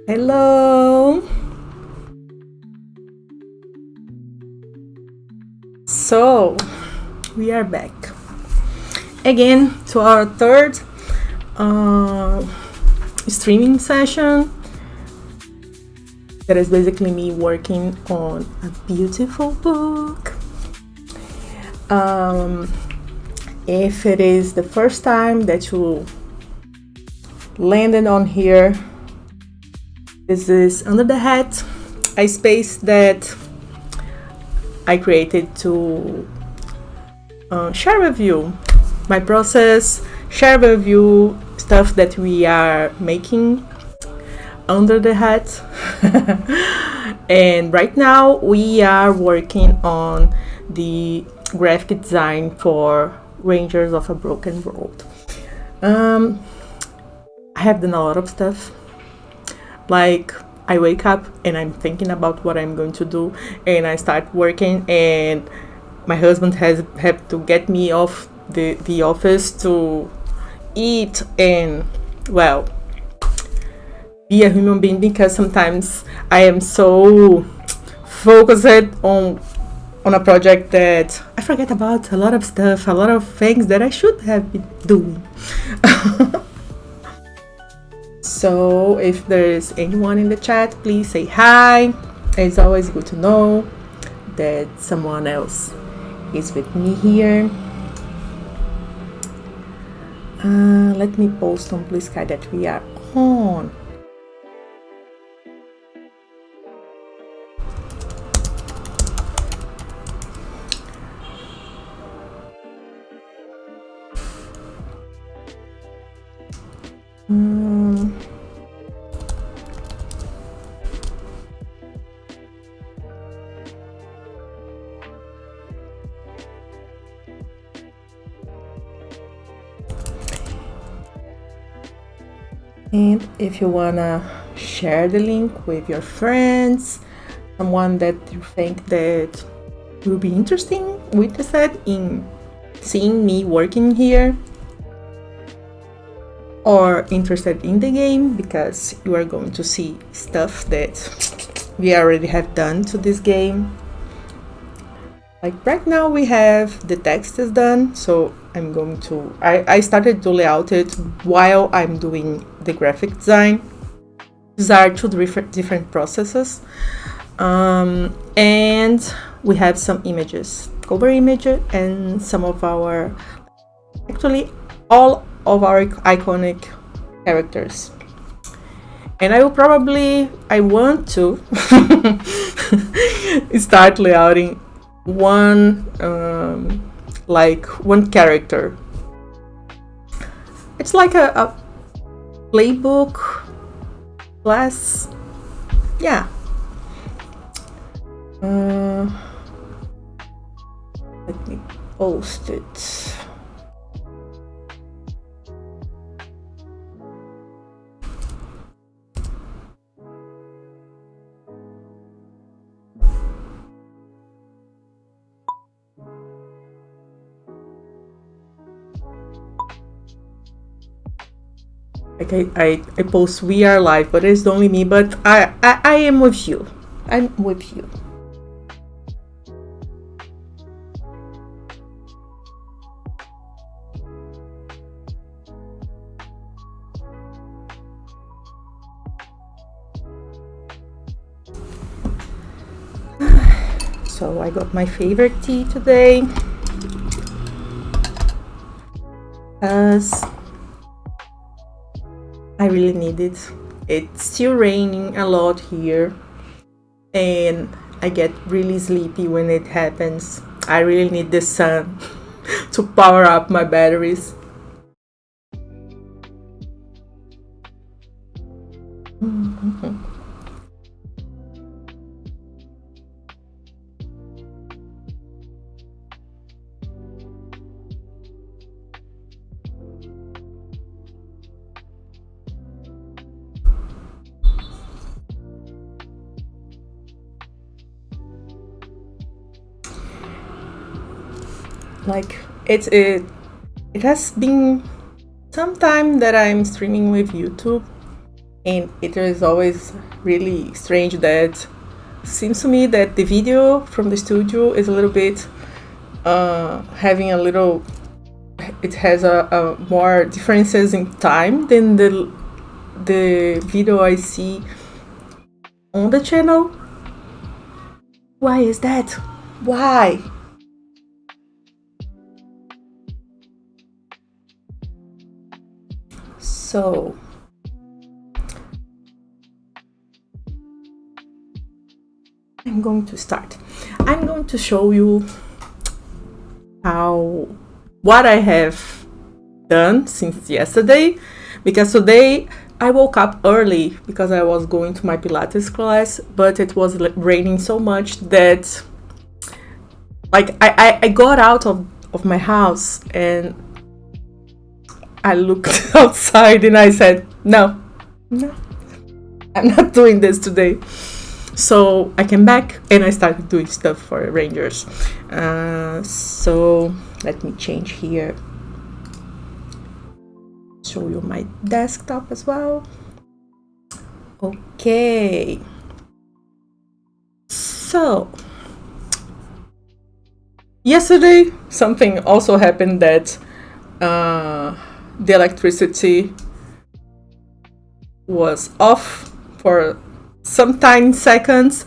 Hello! So, we are back again to our third uh, streaming session. That is basically me working on a beautiful book. If it is the first time that you landed on here, this is Under the Hat, a space that I created to share with you my process, share with you stuff that we are making under the hat. And right now we are working on the graphic design for Rangers of a Broken World. I have done a lot of stuff. Like, I wake up and I'm thinking about what I'm going to do, and I start working, and my husband has had to get me off the office to eat and, well, be a human being, because sometimes I am so focused on a project that I forget about a lot of stuff, a lot of things that I should have been doing. So if there's anyone in the chat, please say hi. It's always good to know that someone else is with me here. Let me post on Blue Sky that we are on. And if you wanna share the link with your friends, someone that you think that will be interested in seeing me working here, or interested in the game, because you are going to see stuff that we already have done to this game. Like right now we have the text is done, so I'm going to, I started to layout it while I'm doing the graphic design. These are two different processes. And we have some images, cover image, and some of our, actually all of our iconic characters. And I want to start layouting one character. It's like a playbook class. Yeah. Let me post it. I post we are live, but it's only me, but I am with you. I'm with you. So I got my favorite tea today, as I really need it. It's still raining a lot here, and I get really sleepy when it happens. I really need the sun to power up my batteries. Like it has been sometime that I'm streaming with YouTube, and it is always really strange that seems to me that the video from the studio is a little bit having a little, it has a more differences in time than the video I see on the channel. Why is that? Why? So I'm going to start. I'm going to show you what I have done since yesterday, because today I woke up early because I was going to my Pilates class, but it was raining so much that like I got out of my house and I looked outside and I said, no, I'm not doing this today. So I came back and I started doing stuff for Rangers. So let me change here. Show you my desktop as well. Okay. So yesterday something also happened that the electricity was off for some tiny seconds,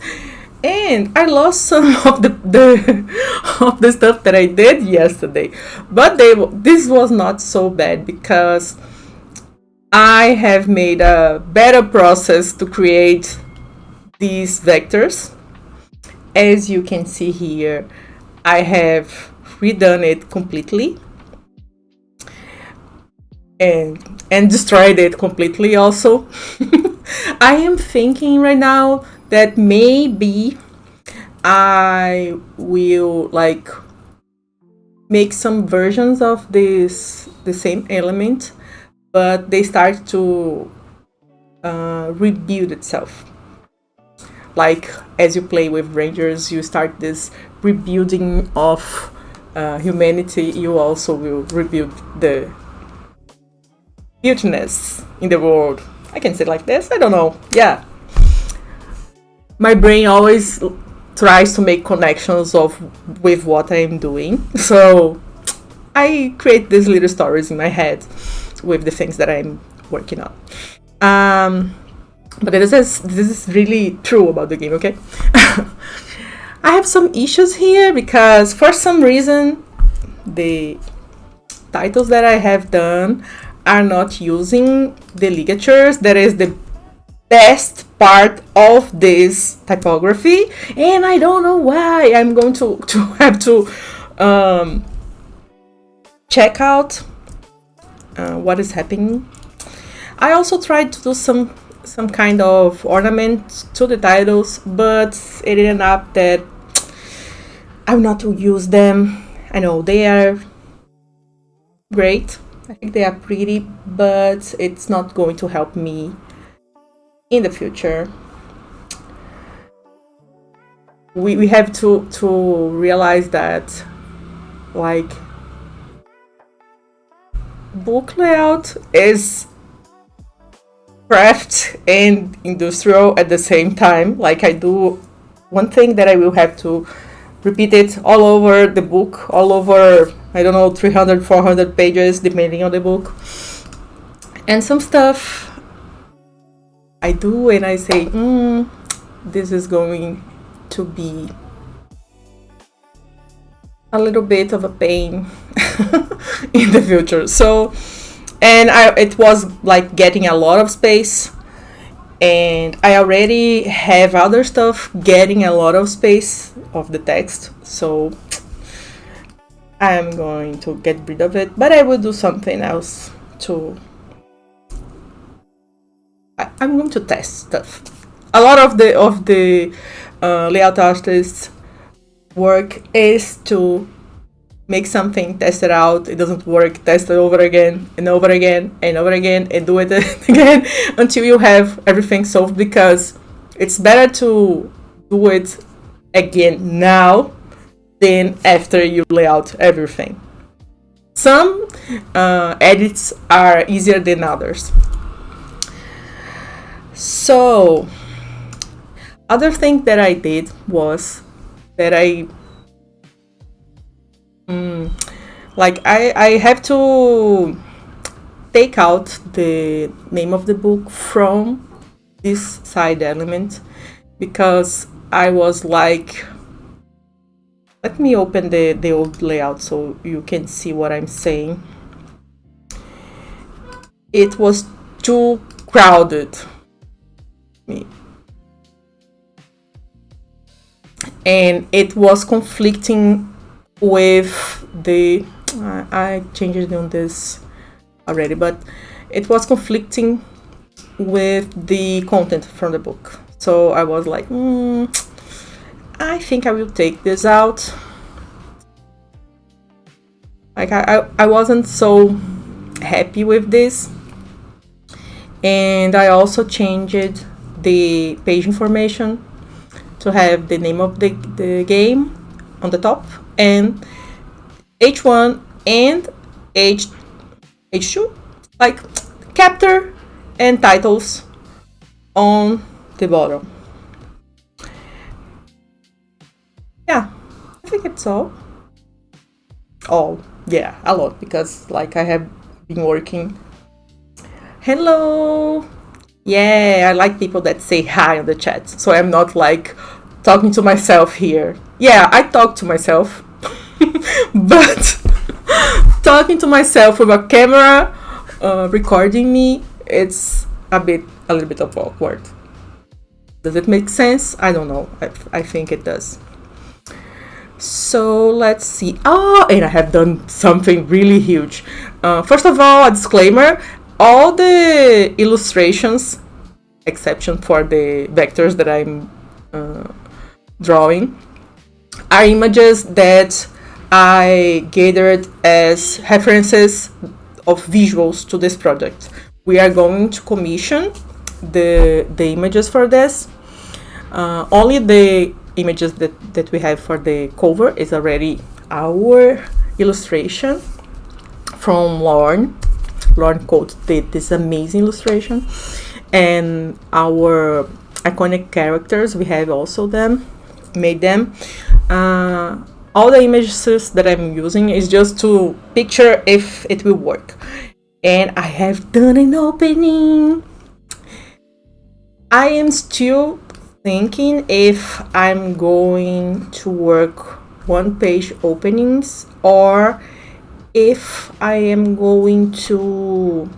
and I lost some of the stuff that I did yesterday. But this was not so bad because I have made a better process to create these vectors. As you can see here, I have redone it completely and destroyed it completely also. I am thinking right now that maybe I will like make some versions of the same element, but they start to rebuild itself. Like as you play with Rangers, you start this rebuilding of humanity. You also will rebuild the beautiness in the world. I can say it like this, I don't know. Yeah, my brain always tries to make connections with what I'm doing, so I create these little stories in my head with the things that I'm working on. But this is really true about the game, okay? I have some issues here because for some reason the titles that I have done are not using the ligatures. That is the best part of this typography, and I don't know why. I'm going to have to check out what is happening. I also tried to do some kind of ornament to the titles, but it ended up that I'm not to use them. I know they are great, I think they are pretty, but it's not going to help me in the future. We have to realize that like book layout is craft and industrial at the same time. Like I do one thing that I will have to repeat it all over the book, all over, I don't know, 300, 400 pages, depending on the book. And some stuff I do and I say, this is going to be a little bit of a pain in the future. So, and it was like getting a lot of space, and I already have other stuff getting a lot of space of the text, so I'm going to get rid of it, but I will do something else to I'm going to test stuff. A lot of the layout artists work is to make something, test it out, it doesn't work, test it over again and over again and over again and do it again until you have everything solved, because it's better to do it again now than after you lay out everything. Some edits are easier than others. So other thing that I did was that I have to take out the name of the book from this side element, because I was like, let me open the old layout so you can see what I'm saying. It was too crowded. And it was conflicting with the I changed it on this already, but it was conflicting with the content from the book. So I was like, I think I will take this out. Like I wasn't so happy with this. And I also changed the page information to have the name of the game on the top, and H1 and H2, like chapter and titles on the bottom. Yeah, I think it's all. Yeah, a lot, because like I have been working. Hello. Yeah, I like people that say hi on the chat, so I'm not like talking to myself here. Yeah, I talk to myself, but talking to myself with a camera recording me, it's a little bit of awkward. Does it make sense? I don't know. I think it does. So let's see. And I have done something really huge. First of all, a disclaimer. All the illustrations, exception for the vectors that I'm drawing, are images that I gathered as references of visuals to this project. We are going to commission the images for this. Only the images that we have for the cover is already our illustration from Lauren. Lauren Coates did this amazing illustration, and our iconic characters, we have also made them. All the images that I'm using is just to picture if it will work. And I have done an opening. I am still thinking if I'm going to work one-page openings, or if I am going to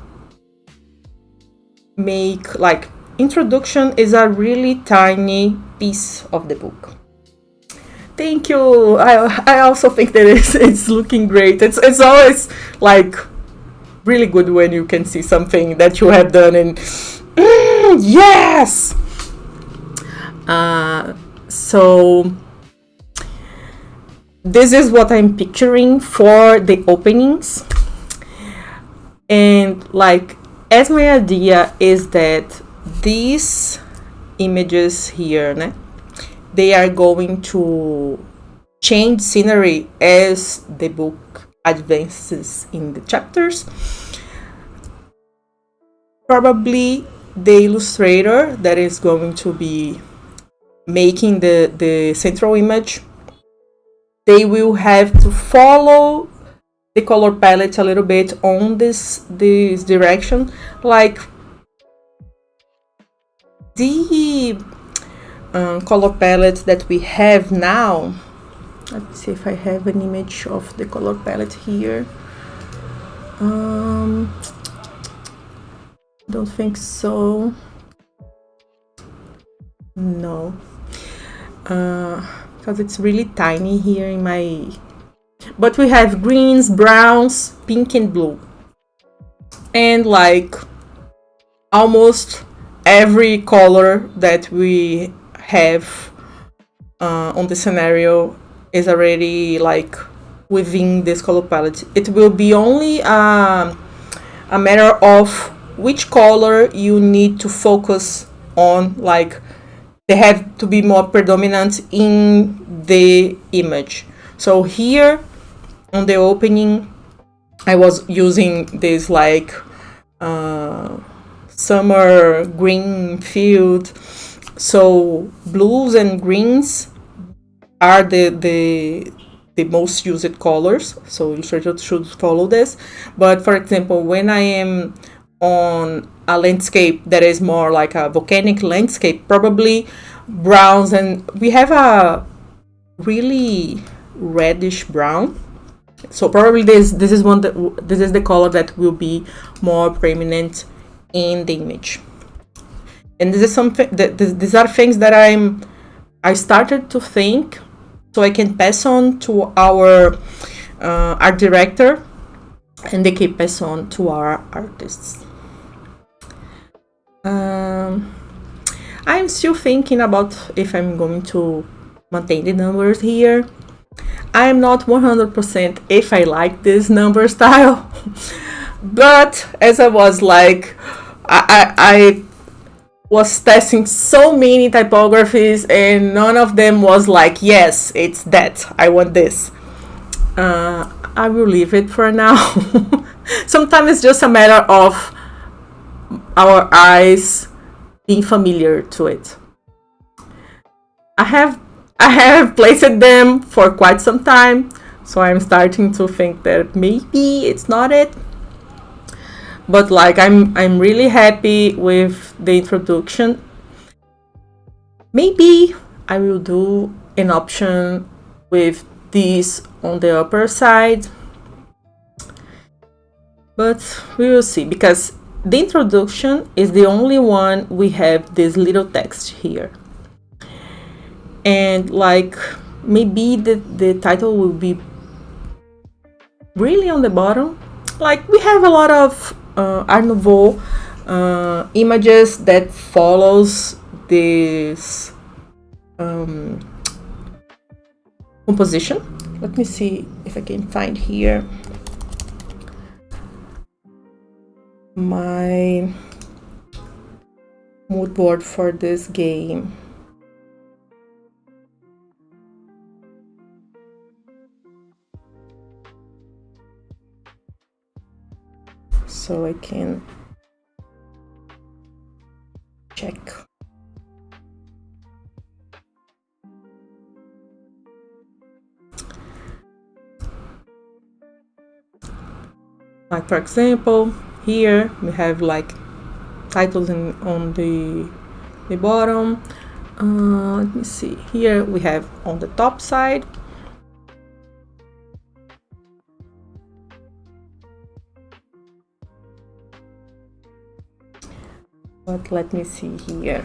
make, like, introduction is a really tiny piece of the book. Thank you. I also think that it's looking great. It's always like really good when you can see something that you have done and yes. So this is what I'm picturing for the openings, and like, as my idea is that these images here, they are going to change scenery as the book advances in the chapters. Probably the illustrator that is going to be making the central image, they will have to follow the color palette a little bit on this direction. Like the color palette that we have now. Let's see if I have an image of the color palette here. Don't think so. No. Because it's really tiny here in my... But we have greens, browns, pink and blue. And like almost every color that we have on the scenario is already like within this color palette. It will be only a matter of which color you need to focus on, like they have to be more predominant in the image. So here on the opening, I was using this like summer green field. So blues and greens are the most used colors, so you should follow this. But for example, when I am on a landscape that is more like a volcanic landscape, probably browns, and we have a really reddish brown, so probably this is this is the color that will be more prominent in the image. And this is something that these are things that I started to think, so I can pass on to our art director, and they can pass on to our artists. I'm still thinking about if I'm going to maintain the numbers here. I'm not 100% if I like this number style, but as I was like, I was testing so many typographies, and none of them was like, yes, it's that, I want this. I will leave it for now. Sometimes it's just a matter of our eyes being familiar to it. I have placed them for quite some time, so I'm starting to think that maybe it's not it. But like I'm really happy with the introduction. Maybe I will do an option with this on the upper side, but we will see, because the introduction is the only one we have this little text here, and like maybe the title will be really on the bottom. Like we have a lot of Art Nouveau images that follows this composition. Let me see if I can find here my mood board for this game. So I can check. Like for example, here we have like titles on the bottom. Let me see. Here we have on the top side. But let me see here.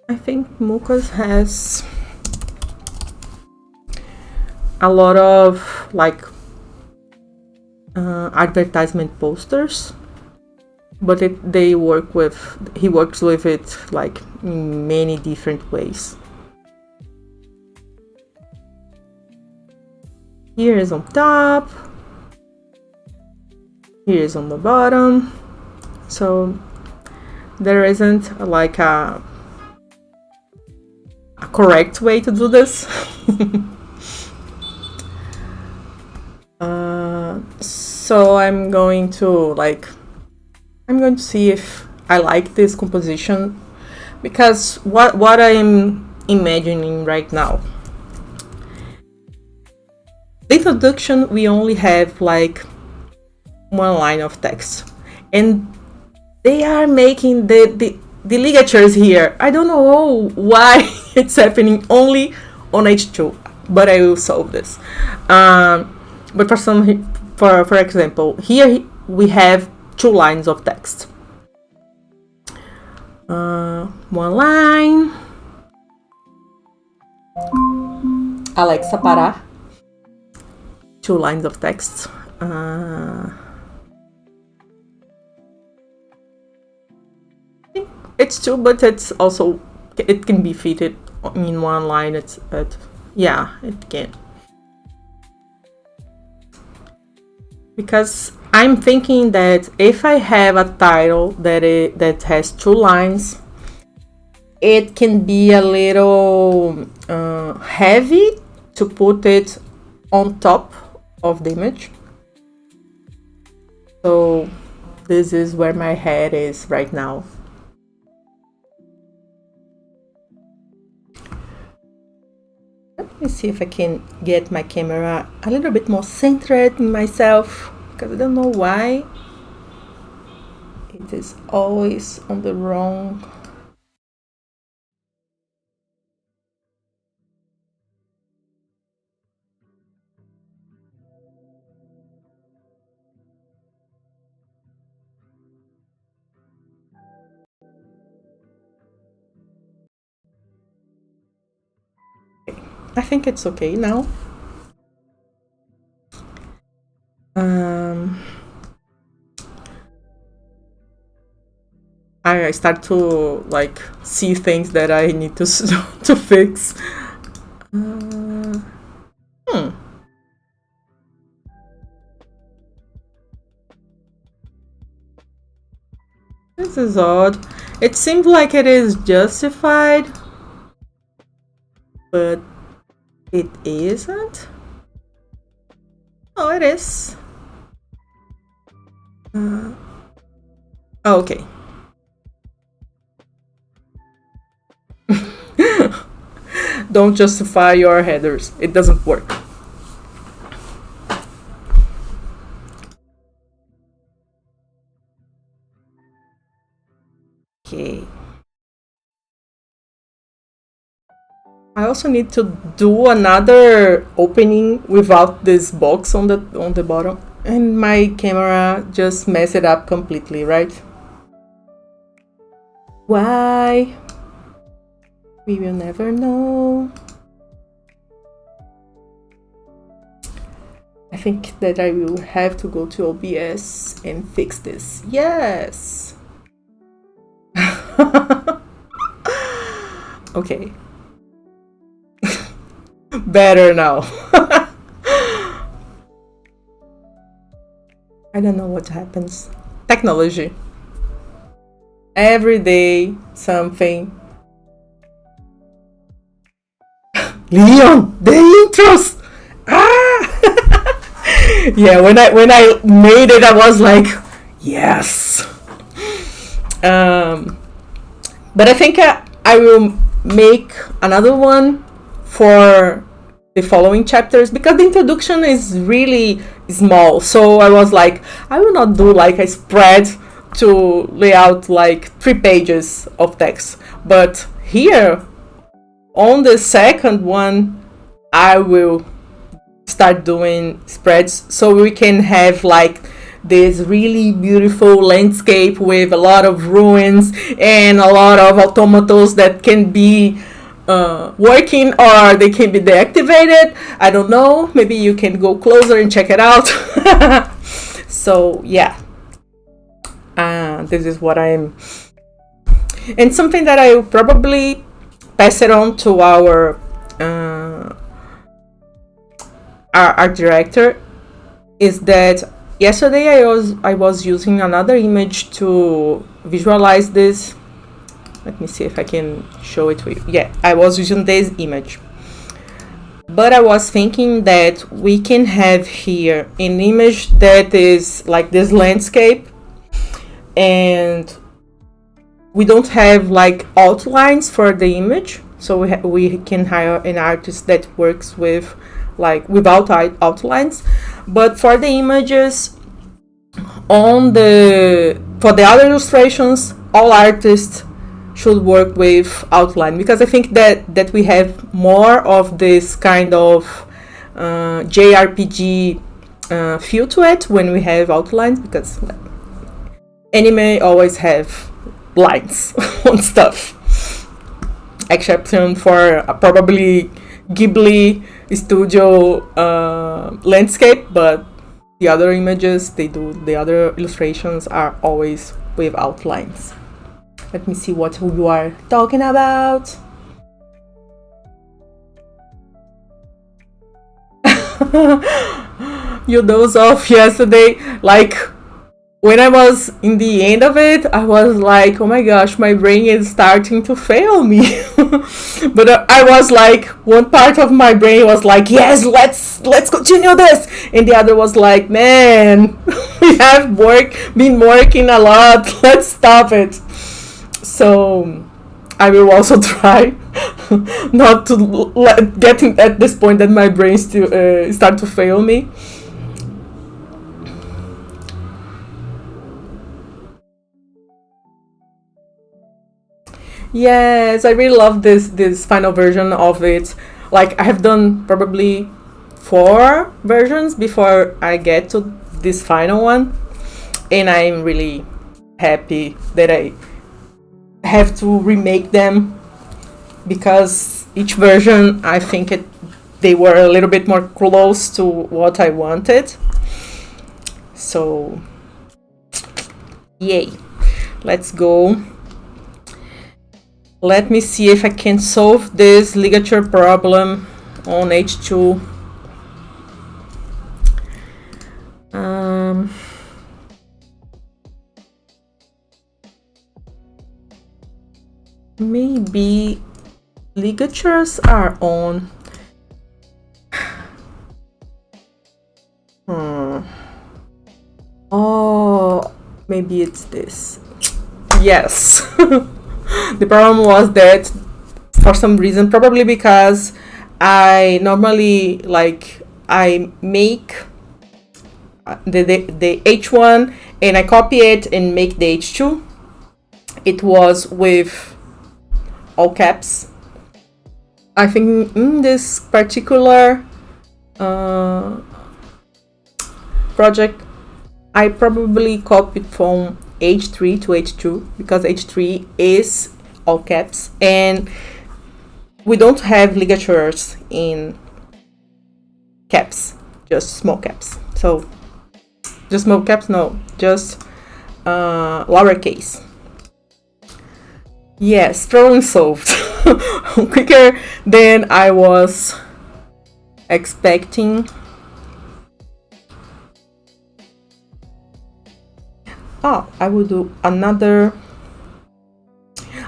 I think Mucas has a lot of like advertisement posters, but he works with it like in many different ways. Here is on top, here is on the bottom, so there isn't like a correct way to do this. So I'm going to see if I like this composition, because what I'm imagining right now, the introduction, we only have like one line of text, and they are making the ligatures here. I don't know why it's happening only on H2, but I will solve this. But for example, here we have 2 lines of text. One line. Alexa, parar. 2 lines of text. It's 2, but it's also, it can be fitted in 1 line. Yeah, it can. Because I'm thinking that if I have a title that has 2 lines, it can be a little heavy to put it on top of the image. So this is where my head is right now. Let me see if I can get my camera a little bit more centered in myself, because I don't know why it is always on the wrong. I think it's okay now. I start to like see things that I need to to fix. This is odd. It seems like it is justified, but it isn't. Oh, it is. Okay. Don't justify your headers. It doesn't work. Okay. I also need to do another opening without this box on the bottom, and my camera just messed it up completely, right? Why? We will never know. I think that I will have to go to OBS and fix this. Yes. Okay. Better now. I don't know what happens. Technology. Every day, something. Leon, the intros. Yeah, when I made it, I was like, yes. But I think I will make another one for the following chapters, because the introduction is really small. So I was like, I will not do like a spread to lay out like 3 pages of text. But here, on the second one, I will start doing spreads so we can have like this really beautiful landscape with a lot of ruins and a lot of automatons that can be working, or they can be deactivated. I don't know. Maybe you can go closer and check it out. So yeah, this is what I'm, and something that I will probably pass it on to our art director is that yesterday I was using another image to visualize this. Let me see if I can show it to you. Yeah, I was using this image, but I was thinking that we can have here an image that is like this landscape, and we don't have like outlines for the image, so we can hire an artist that works with like without outlines. But for the images for the other illustrations, all artists should work with outline, because I think that we have more of this kind of JRPG feel to it when we have outlines, because anime always have lines on stuff, exception for probably Ghibli studio landscape, but the other images the other illustrations are always with outlines. Let me see what you are talking about. you dozed off yesterday. Like, when I was in the end of it, I was like, oh my gosh, my brain is starting to fail me. But I was like, one part of my brain was like, yes, let's continue this, and the other was like, man, we have been working a lot. Let's stop it. So I will also try not to getting at this point that my brain still start to fail me. Yes, I really love this final version of it. Like, I have done probably 4 versions before I get to this final one, and I'm really happy that I have to remake them, because each version, I think they were a little bit more close to what I wanted. So yay, let's go. Let me see if I can solve this ligature problem on H2. Maybe ligatures are on. Oh, maybe it's this. Yes. The problem was that for some reason, probably because I normally I make the H1 and I copy it and make the H2. It was with all caps. I think in this particular project, I probably copied from H3 to H2, because H3 is all caps and we don't have ligatures in caps, just small caps. So just small caps, no, just lowercase. Yes, problem solved. Quicker than I was expecting. Oh, I will do another.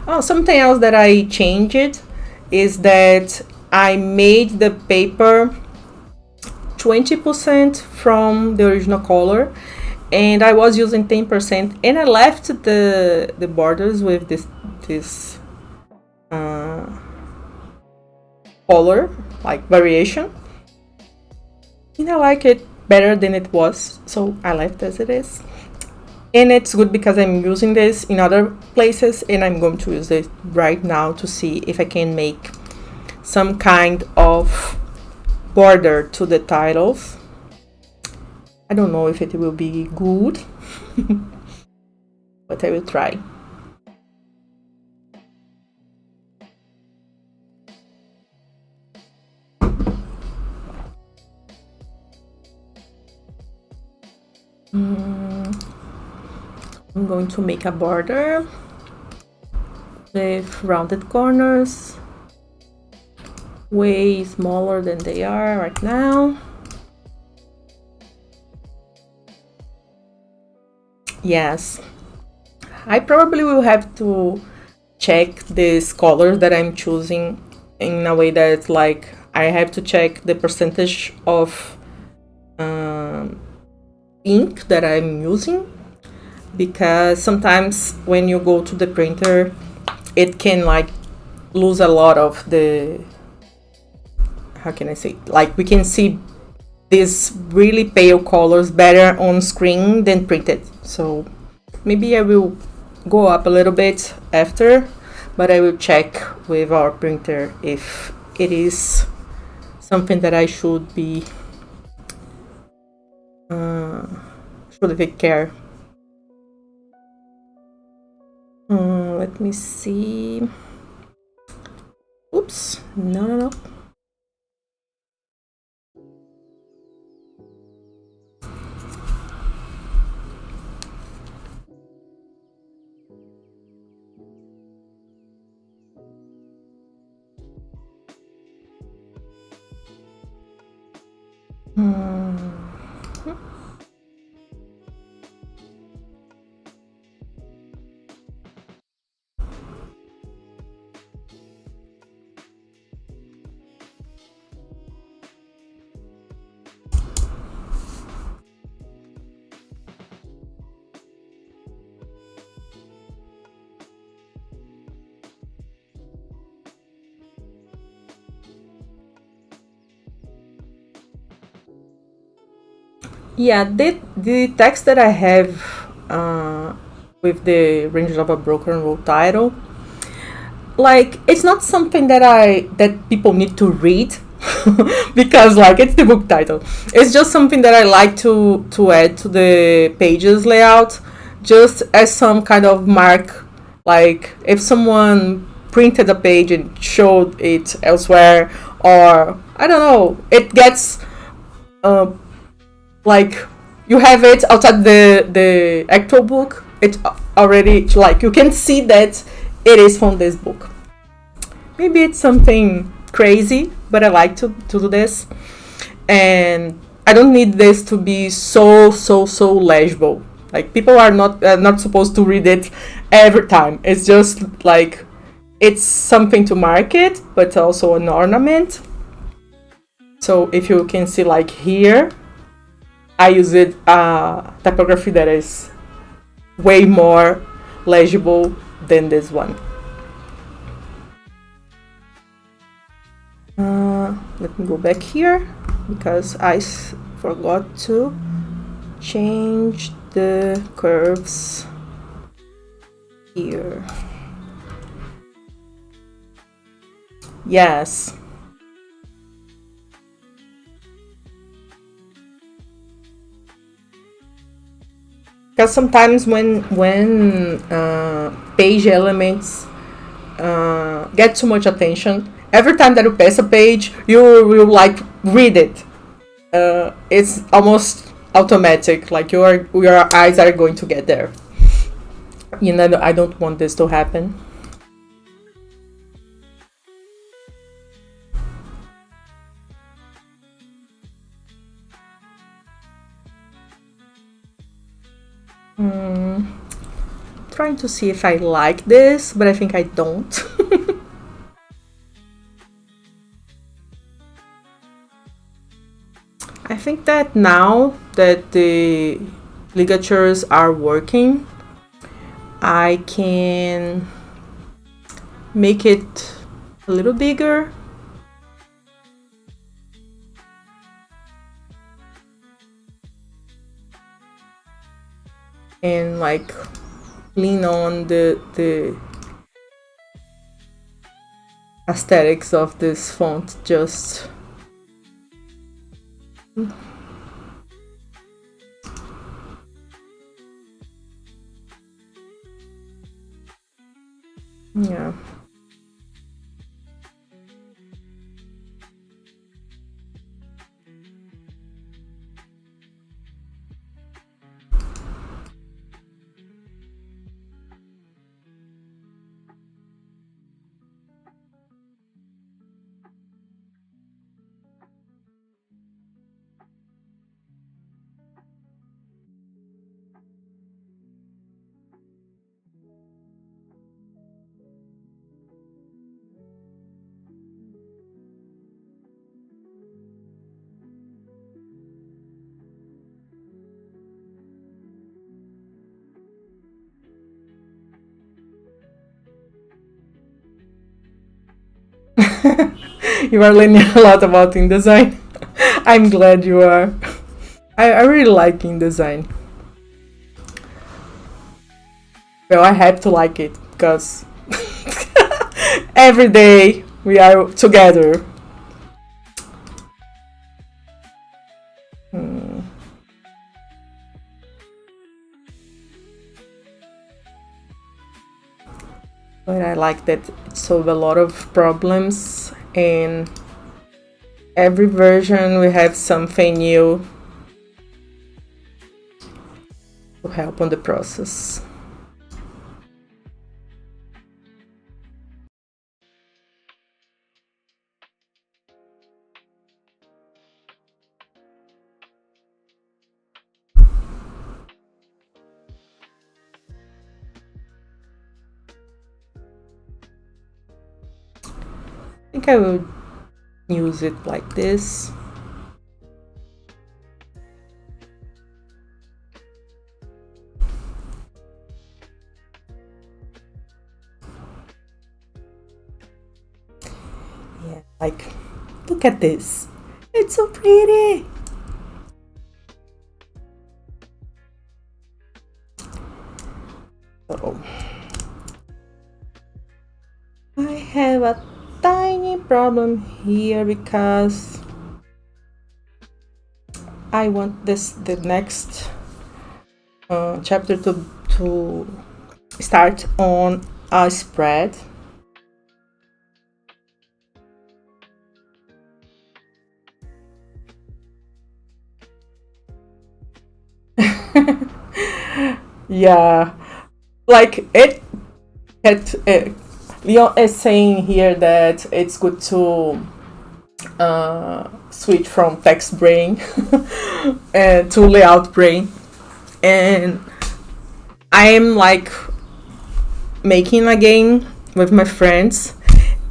Oh, something else that I changed is that I made the paper 20% from the original color, and I was using 10%, and I left the borders with this color, like variation, and I like it better than it was, so I left as it is. And it's good because I'm using this in other places, and I'm going to use it right now to see if I can make some kind of border to the titles. I don't know if it will be good, but I will try. I'm going to make a border with rounded corners, way smaller than they are right now. Yes, I probably will have to check these colors that I'm choosing in a way that, like, I have to check the percentage of ink that I'm using, because sometimes when you go to the printer, it can like lose a lot of the, how can I say, like, we can see these really pale colors better on screen than printed. So maybe I will go up a little bit after, but I will check with our printer if it is something that I should be should take care. Let me see. Oops, no. Yeah, the text that I have with the Rangers of a Broken Road title, like it's not something that people need to read because like it's the book title. It's just something that I like to add to the pages layout, just as some kind of mark. Like if someone printed a page and showed it elsewhere, or I don't know, it gets uh, like you have it outside the actual book. It's already like you can see that it is from this book. Maybe it's something crazy, but I like to do this. And I don't need this to be so legible. Like people are not supposed to read it every time. It's just like it's something to market, but also an ornament. So if you can see like here, I use it typography that is way more legible than this one. Let me go back here because I forgot to change the curves here. Yes. Because sometimes when page elements get too much attention, every time that you pass a page, you will like read it. It's almost automatic. Like your eyes are going to get there. You know, I don't want this to happen. Trying to see if I like this, but I think I don't. I think that now that the ligatures are working, I can make it a little bigger. And like lean on the aesthetics of this font just yeah. You are learning a lot about InDesign. I'm glad you are. I really like InDesign. Well, I have to like it because every day we are together. But I like that it solves a lot of problems, and every version we have something new to help on the process. I think I will use it like this. Yeah, like, look at this. It's so pretty. have a tiny problem here because I want the next chapter to start on a spread. Yeah, like it had Leon is saying here that it's good to switch from text brain to layout brain, and I am like making a game with my friends,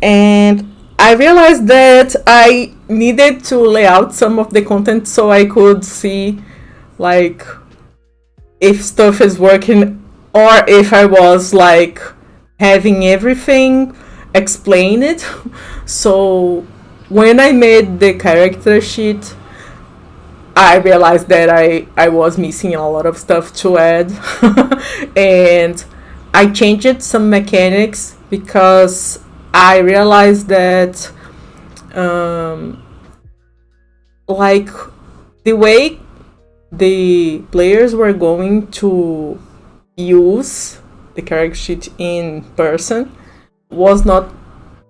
and I realized that I needed to lay out some of the content so I could see like if stuff is working or if I was like having everything explained. So when I made the character sheet, I realized that I was missing a lot of stuff to add. And I changed some mechanics because I realized that like the way the players were going to use the character sheet in person was not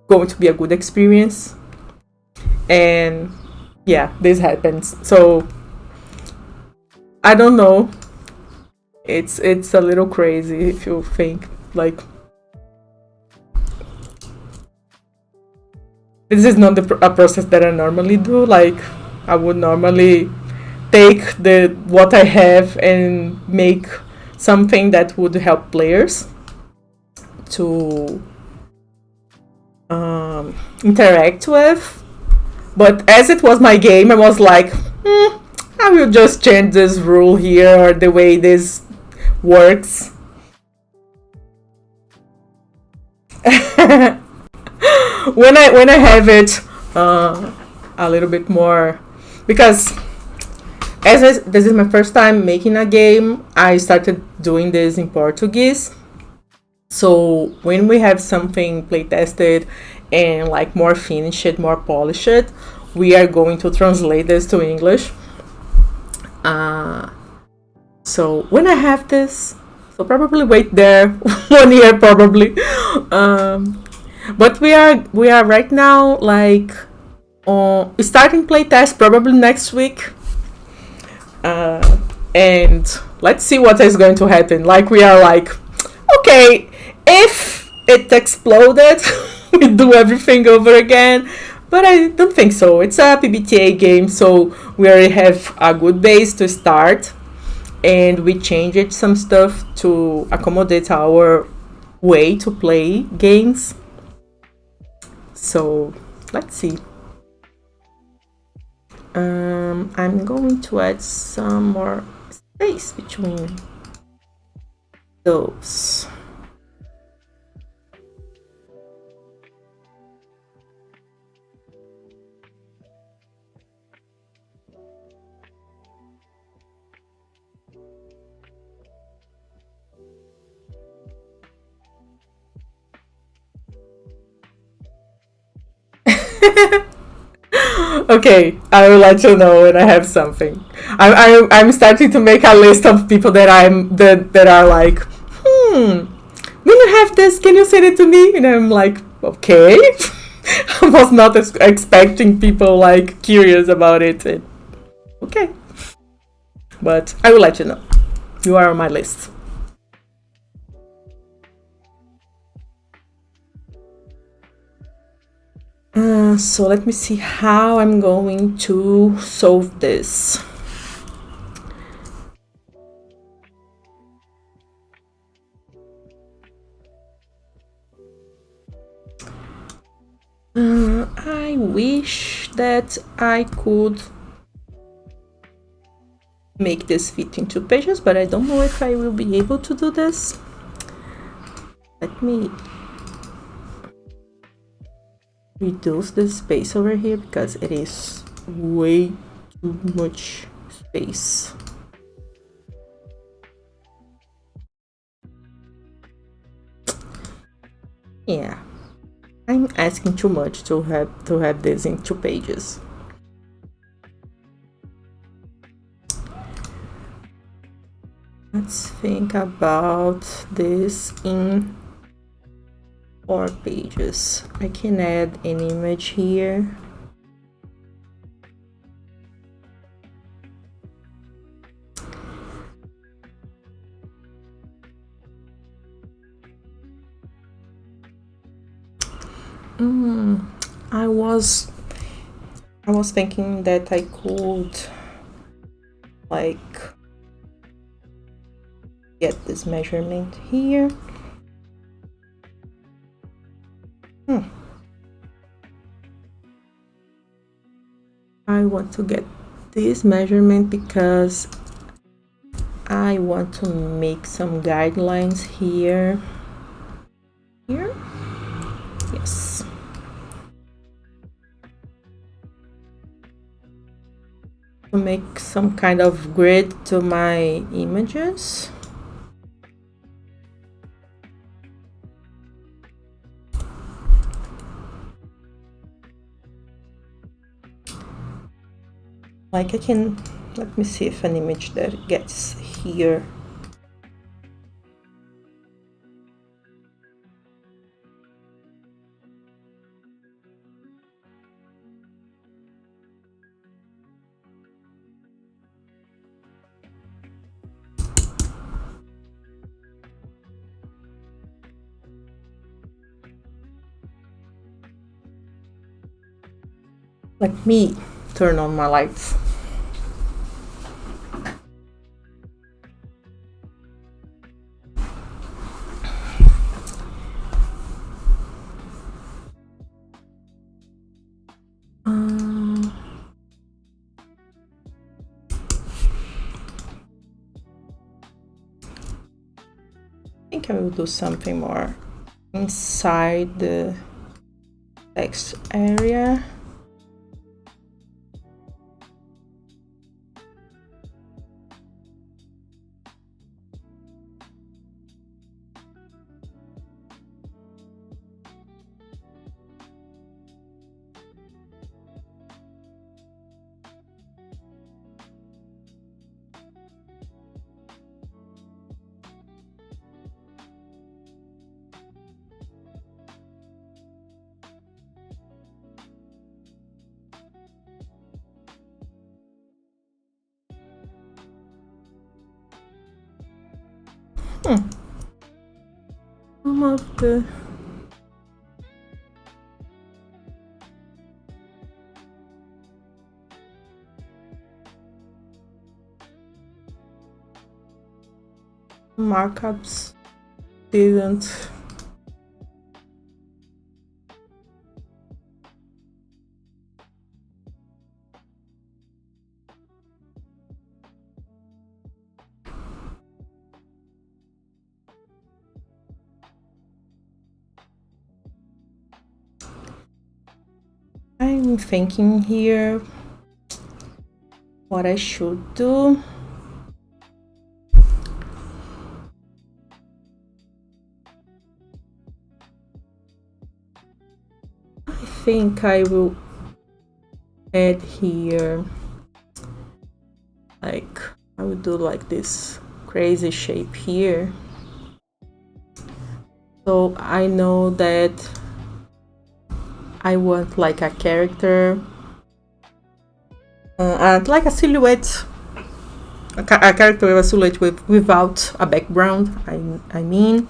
going to be a good experience. And yeah, this happens. So I don't know. It's a little crazy if you think like this is not a process that I normally do. Like I would normally take the what I have and make something that would help players to interact with. But as it was my game, I was like, I will just change this rule here or the way this works. when I have it a little bit more, because this is my first time making a game, I started doing this in Portuguese. So when we have something play tested and like more finished, more polished, we are going to translate this to English. So when I have this, so probably wait there 1 year probably. But we are right now like starting playtest probably next week. And let's see what is going to happen. Like we are like, okay, if it exploded, we do everything over again. But I don't think so. It's a PBTA game, so we already have a good base to start, and we changed some stuff to accommodate our way to play games. So let's see. I'm going to add some more space between those. Okay, I will let you know when I have something. I'm starting to make a list of people that are like, when you have this, can you send it to me? And I'm like, okay. I was not expecting people like curious about it. Okay, but I will let you know. You are on my list. So let me see how I'm going to solve this. I wish that I could make this fit in 2 pages, but I don't know if I will be able to do this. Let me reduce the space over here because it is way too much space. Yeah, I'm asking too much to have this in 2 pages. Let's think about this in 4 pages. I can add an image here. I was thinking that I could like get this measurement here. I want to get this measurement because I want to make some guidelines here. Yes. To make some kind of grid to my images. Like I can, let me see if an image that gets here. Let me turn on my lights. I think I will do something more inside the text area. Some of the markups didn't I'm thinking here what I should do. I think I will add here, like I will do like this crazy shape here. So I know that I want like a character, like a silhouette, a character with a silhouette without a background. I mean,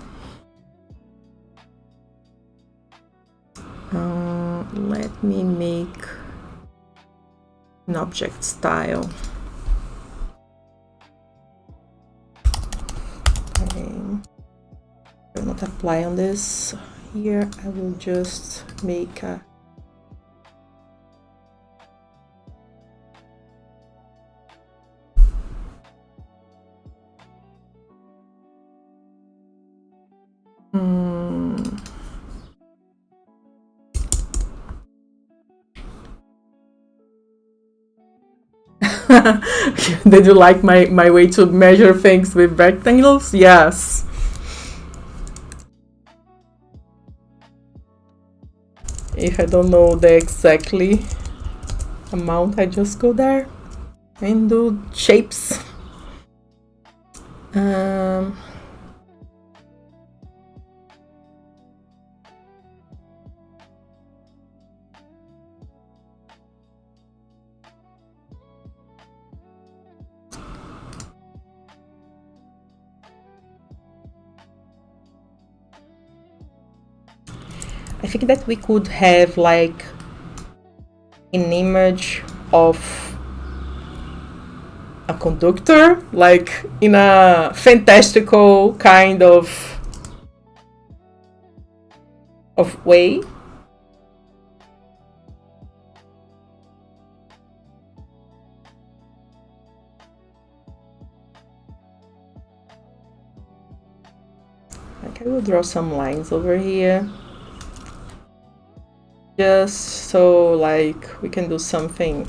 let me make an object style. Okay. I will not apply on this. Here I will just make a Did you like my way to measure things with rectangles? Yes. If I don't know the exactly amount, I just go there and do shapes. I think that we could have like an image of a conductor, like in a fantastical kind of way. Like I will draw some lines over here, just so like we can do something.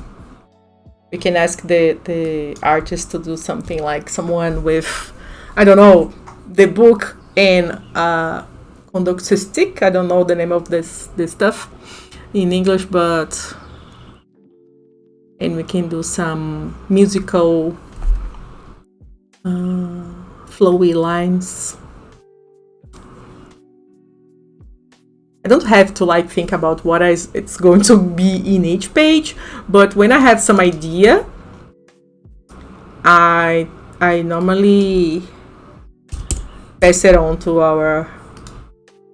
We can ask the artist to do something like someone with, I don't know, the book and a conductor stick. I don't know the name of this stuff in English, but and we can do some musical flowy lines. I don't have to like think about what it's going to be in each page, but when I have some idea, I normally pass it on to our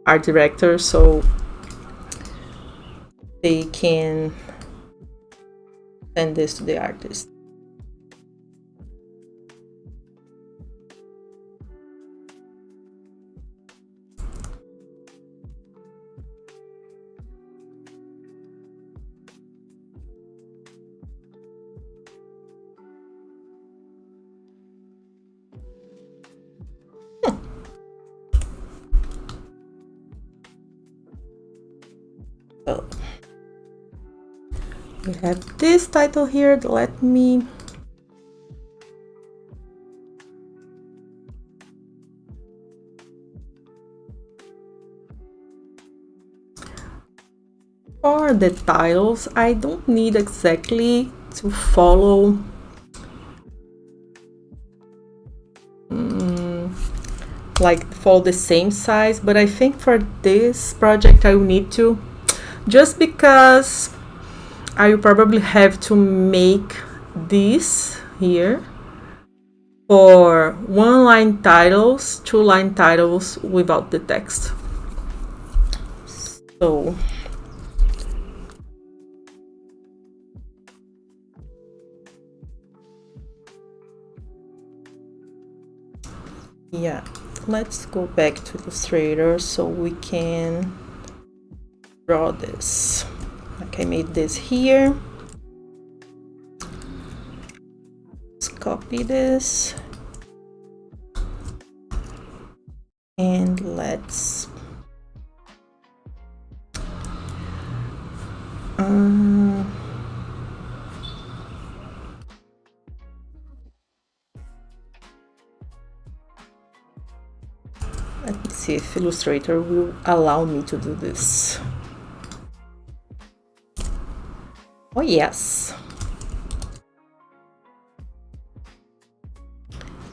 art director so they can send this to the artist. So we have this title here. Let me for the titles, I don't need exactly to follow the same size, but I think for this project I will need to, just because I will probably have to make this here for 1-line titles, 2-line titles without the text. So yeah, let's go back to Illustrator so we can draw this. Like I made this here. Let's copy this and let's let me see if Illustrator will allow me to do this. Oh yes.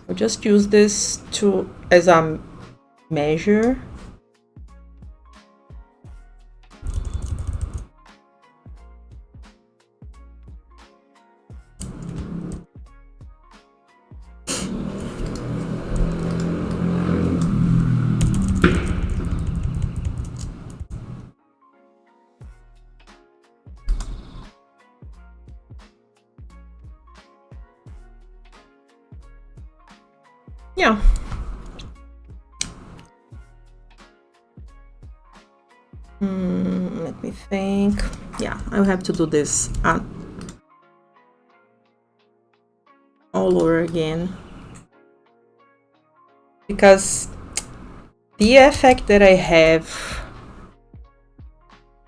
I'll just use this as a measure. Yeah. Let me think. Yeah, I'll have to do this all over again, because the effect that I have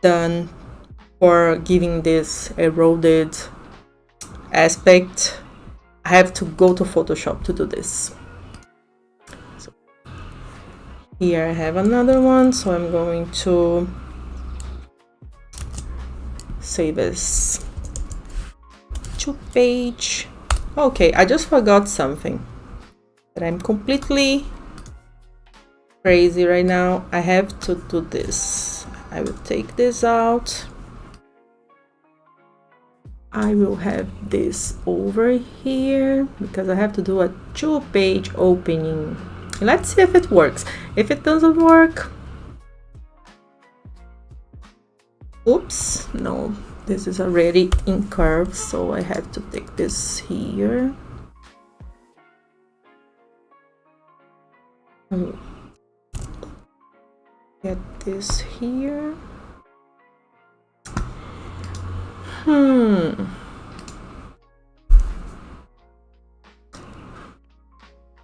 done for giving this eroded aspect, I have to go to Photoshop to do this. So here I have another one, so I'm going to save as 2-page. Okay, I just forgot something that I'm completely crazy right now. I have to do this. I will take this out. I will have this over here because I have to do a 2-page opening. Let's see if it works. If it doesn't work, oops, no, this is already in curves, so I have to take this here. Get this here.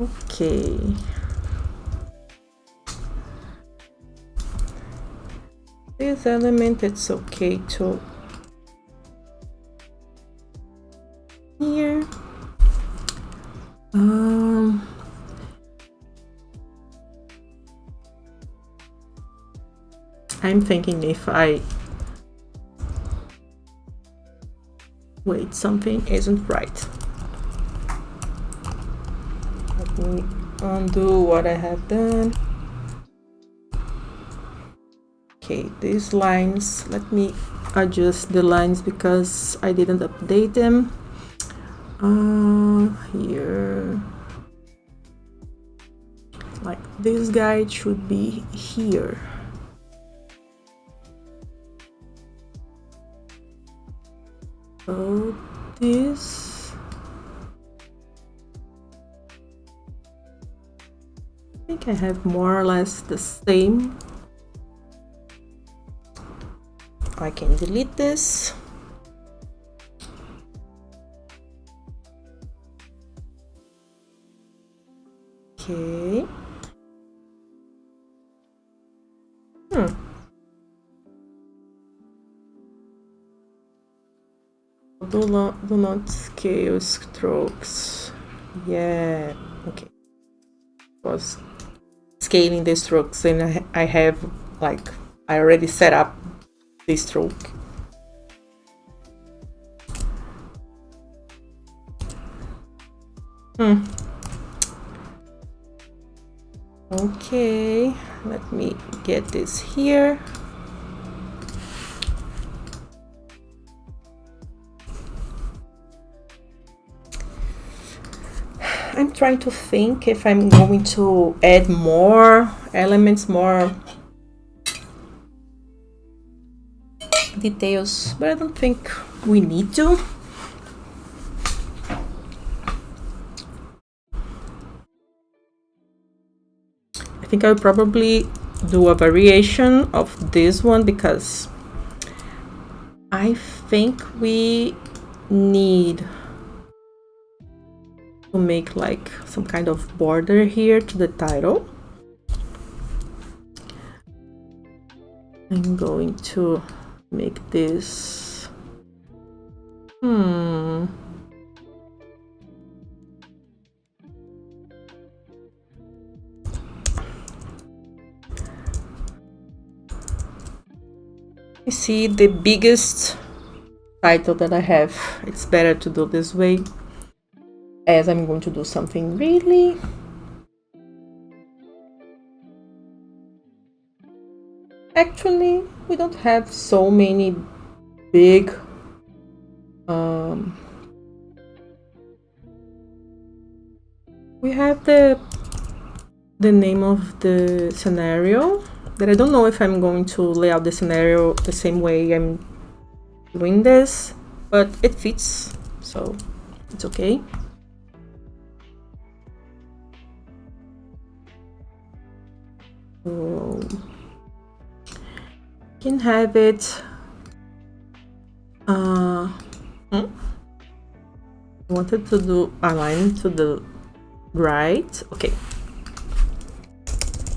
Okay. This element, it's okay to here. I'm thinking if I wait, something isn't right. Let me undo what I have done. Okay, these lines, let me adjust the lines because I didn't update them. Here, like this guy should be here. So this, I think I have more or less the same. I can delete this. Okay. Do not scale strokes. Yeah, okay. Was scaling the strokes and I have, like, I already set up the stroke. Okay, let me get this here. I'm trying to think if I'm going to add more elements, more details, but I don't think we need to. I think I'll probably do a variation of this one because I think we need to make like some kind of border here to the title. I'm going to make this you see the biggest title that I have. It's better to do this way, as I'm going to do something really actually we don't have so many big we have the name of the scenario that I don't know if I'm going to lay out the scenario the same way I'm doing this, but it fits, so it's okay. So can have it I wanted to do a line to the right. Okay,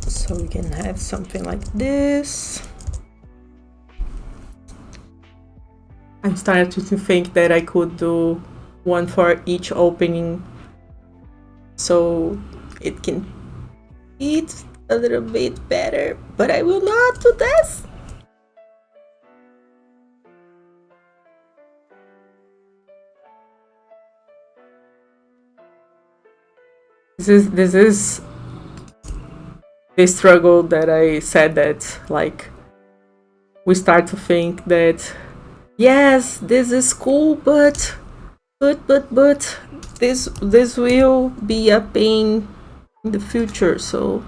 so we can have something like this. I'm starting to think that I could do one for each opening so it can fit a little bit better, but I will not do this. This is the struggle that I said, that like we start to think that yes, this is cool, but this will be a pain in the future. So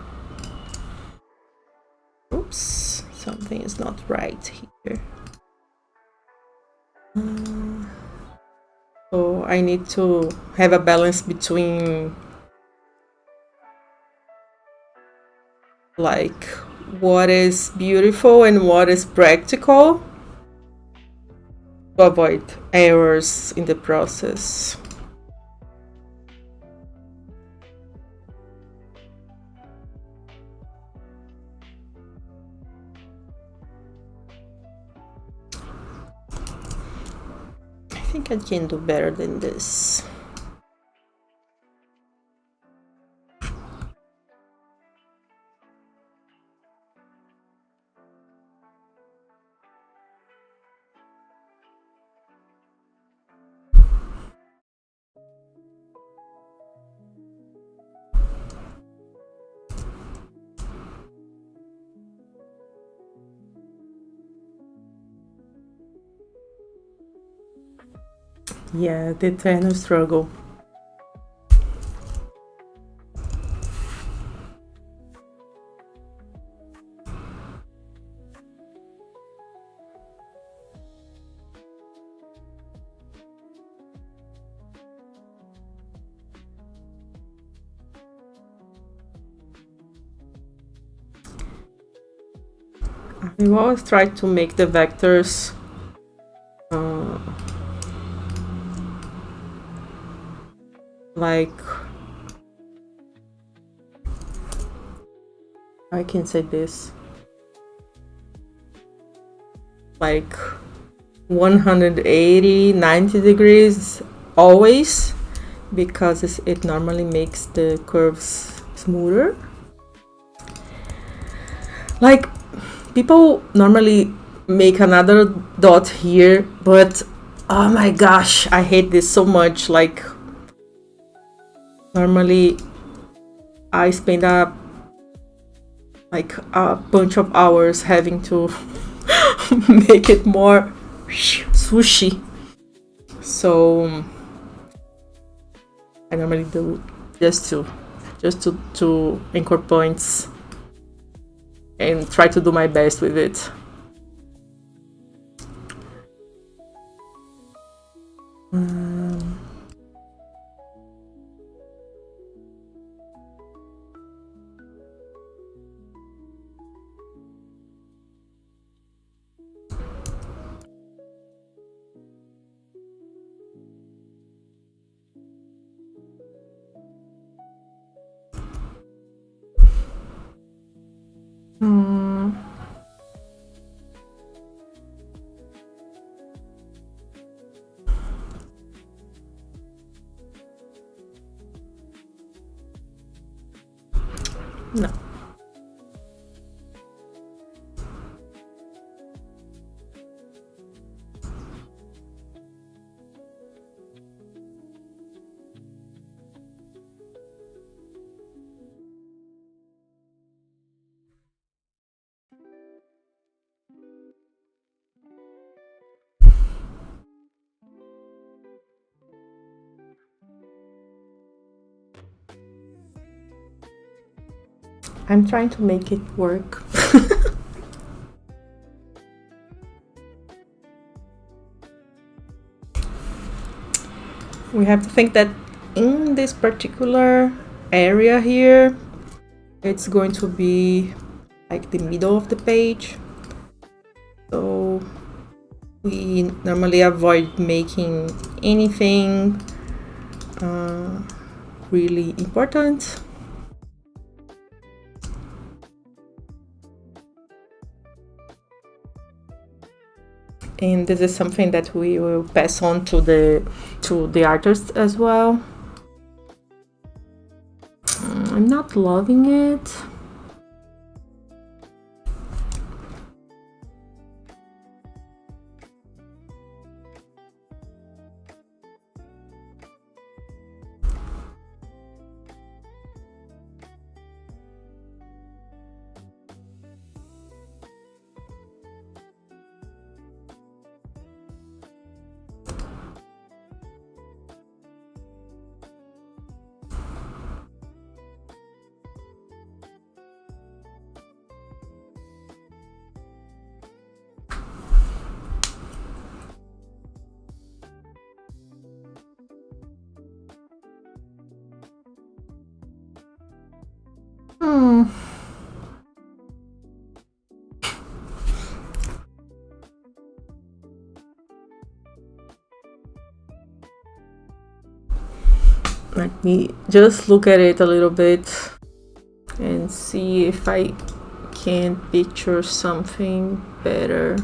oops, something is not right here. So I need to have a balance between like what is beautiful and what is practical to avoid errors in the process. I think I can do better than this. Yeah, the eternal struggle. I always try to make the vectors like, I can say this, like 180, 90 degrees always, because it normally makes the curves smoother. Like people normally make another dot here, but oh my gosh, I hate this so much. Like normally I spend a bunch of hours having to make it more sushi. So I normally do just to anchor points and try to do my best with it. No. I'm trying to make it work. We have to think that in this particular area here, it's going to be like the middle of the page. So we normally avoid making anything really important. And this is something that we will pass on to the artist as well. I'm not loving it. Hmm. Let me just look at it a little bit and see if I can picture something better.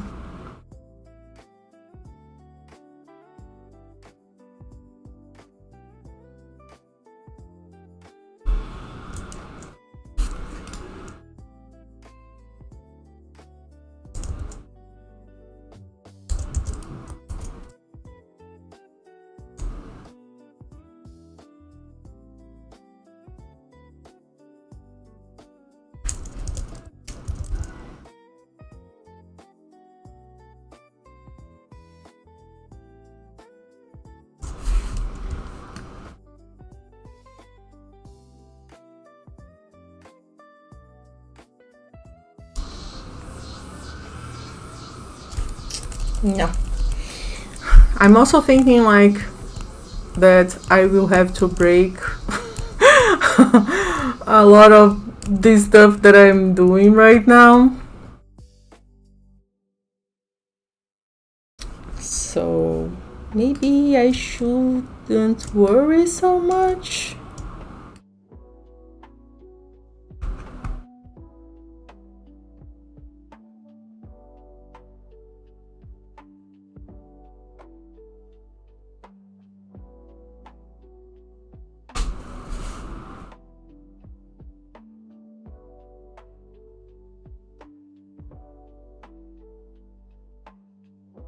No. I'm also thinking like that I will have to break a lot of this stuff that I'm doing right now. So maybe I shouldn't worry so much.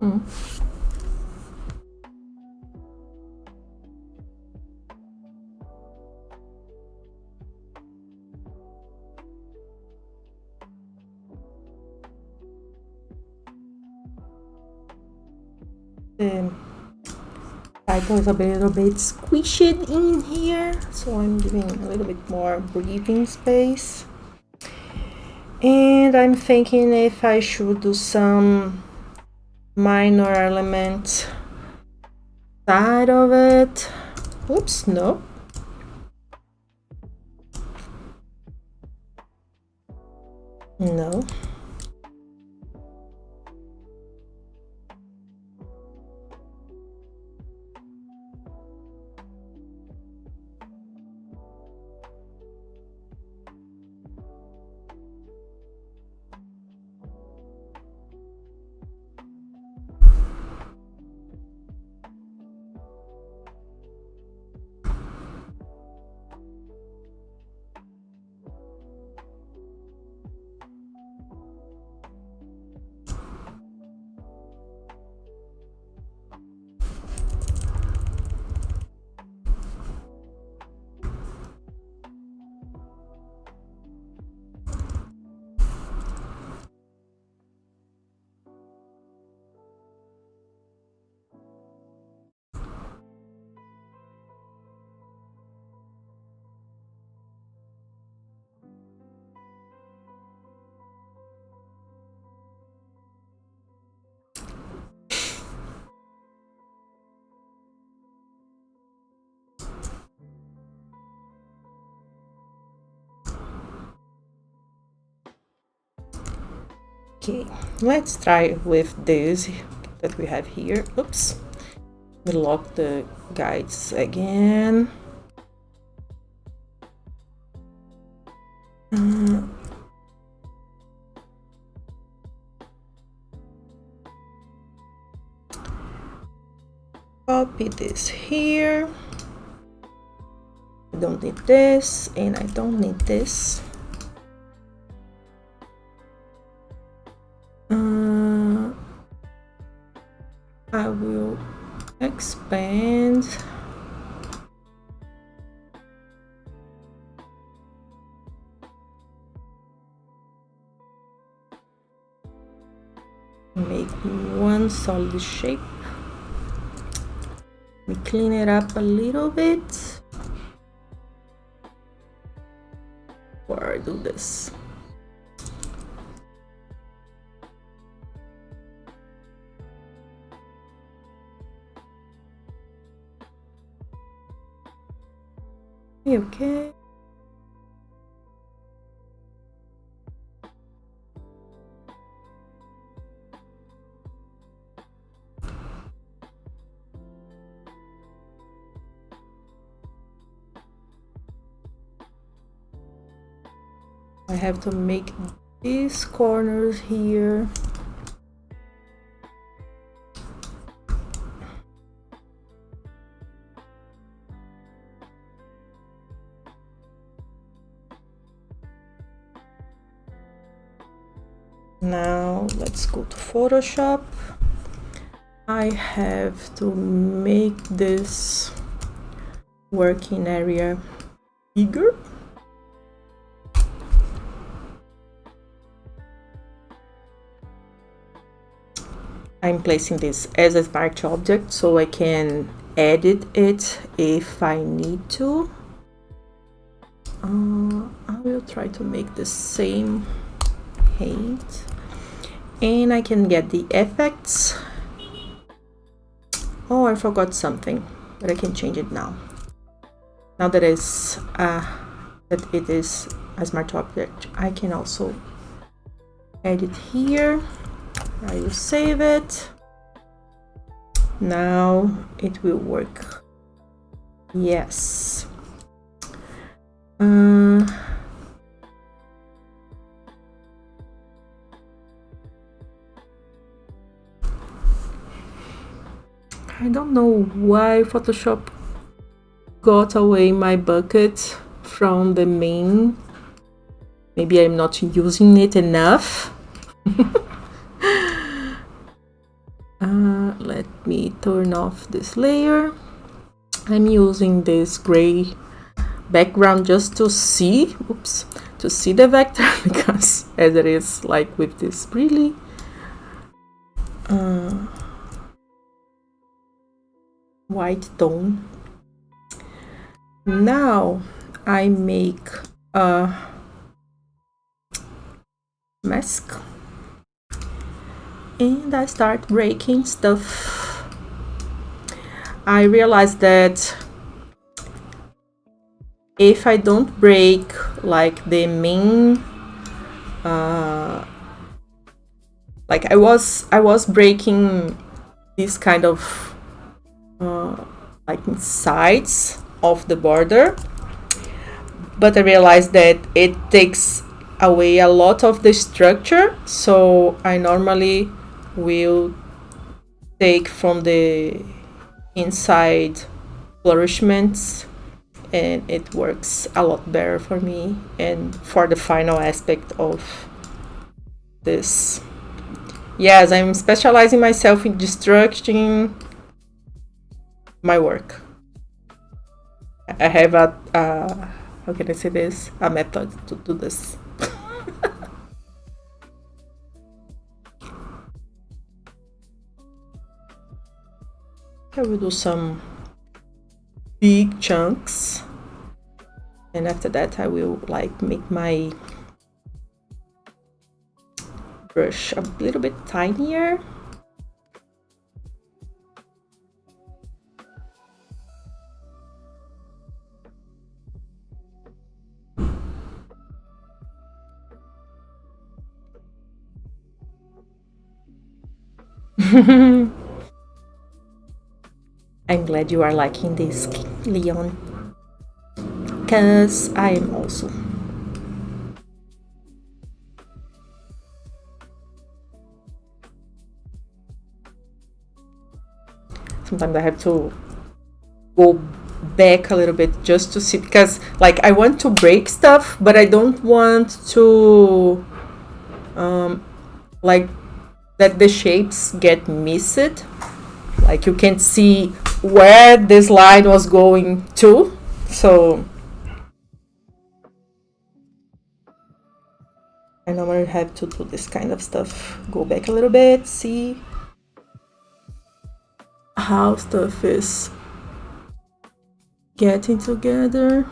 Mm. The title is a little bit squished in here, so I'm giving a little bit more breathing space. And I'm thinking if I should do some minor elements side of it. Oops, no. No. Okay, let's try with this that we have here. Oops. We lock the guides again. Copy this here. I don't need this, and I don't need this. I will expand make one solid shape. We clean it up a little bit before I do this. Okay. I have to make these corners here. Now let's go to Photoshop. I have to make this working area bigger. I'm placing this as a smart object so I can edit it if I need to. I will try to make the same paint, and I can get the effects. Oh, I forgot something, but I can change it now. Now that it is a smart object, I can also edit here. I will save it. Now it will work. Yes. I don't know why Photoshop got away my bucket from the main. Maybe I'm not using it enough. Let me turn off this layer. I'm using this gray background just to see, to see the vector, because as it is like with this really white tone. Now I make a mask and I start breaking stuff. I realized that if I don't break like the main like I was breaking this kind of like sides of the border, but I realized that it takes away a lot of the structure, so I normally will take from the inside flourishments, and it works a lot better for me and for the final aspect of this. Yes, I'm specializing myself in destructing my work. I have a how can I say this? A method to do this. I will do some big chunks, and after that I will like make my brush a little bit tinier. I'm glad you are liking this, Leon, because I am also. Sometimes I have to go back a little bit just to see, because like I want to break stuff, but I don't want to like that the shapes get missed. Like you can't see where this line was going to, so I normally have to do this kind of stuff. Go back a little bit, see how stuff is getting together.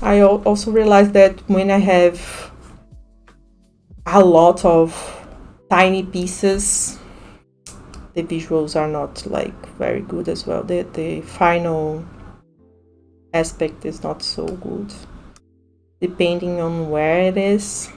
I also realized that when I have a lot of tiny pieces, the visuals are not like very good as well. The final aspect is not so good, depending on where it is.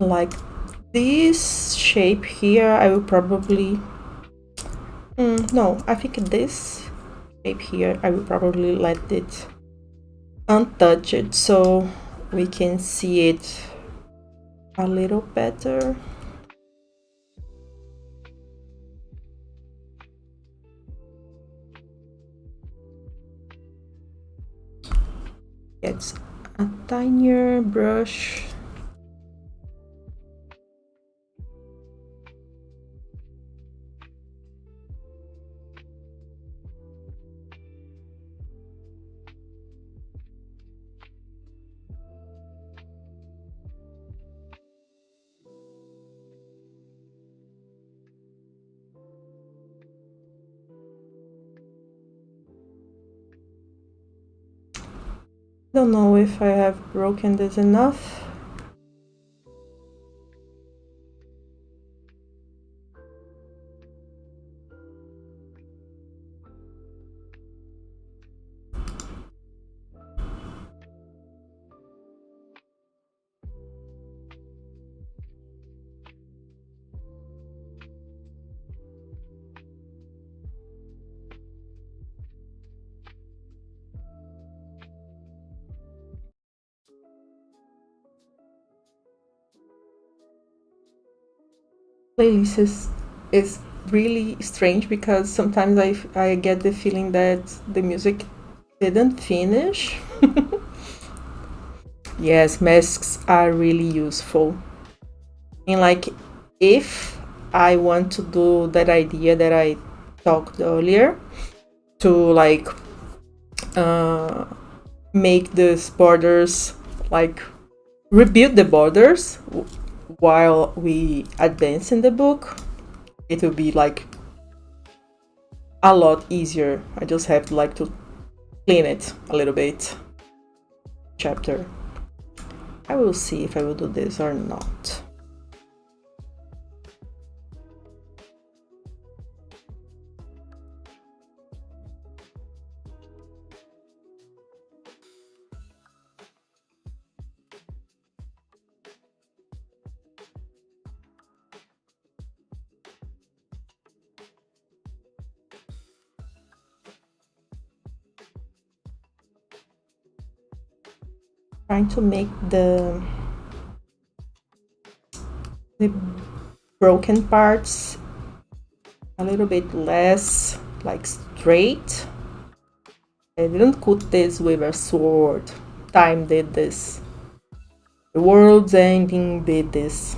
Like this shape here, I will probably no, I think this shape here, I will probably let it untouched so we can see it a little better. Get a tinier brush. Don't know if I have broken this enough. Playlist is really strange because sometimes I get the feeling that the music didn't finish. Yes, masks are really useful. And like if I want to do that idea that I talked earlier to like make these borders, like rebuild the borders while we advance in the book, it will be like a lot easier. I just have to like to clean it a little bit. Chapter. I will see if I will do this or not. Trying to make the broken parts a little bit less like straight. I didn't cut this with a sword. Time did this. The world's ending did this.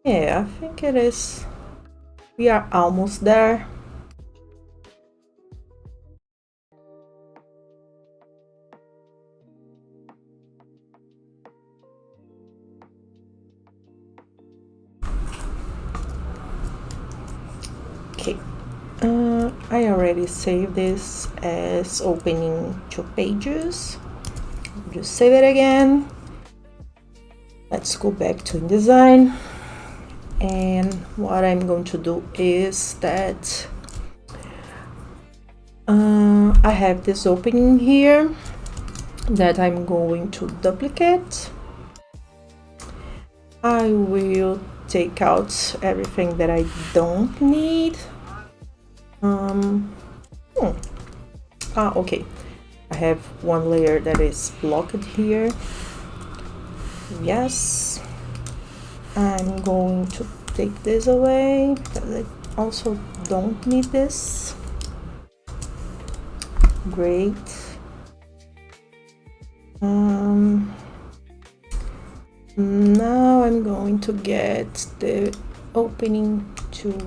Yeah, I think it is. We are almost there. Okay, I already saved this as opening 2 pages. Just save it again. Let's go back to InDesign. And what I'm going to do is that I have this opening here that I'm going to duplicate. I will take out everything that I don't need. Okay, I have one layer that is blocked here. Yes, I'm going to take this away because I also don't need this. Great. Now I'm going to get the opening to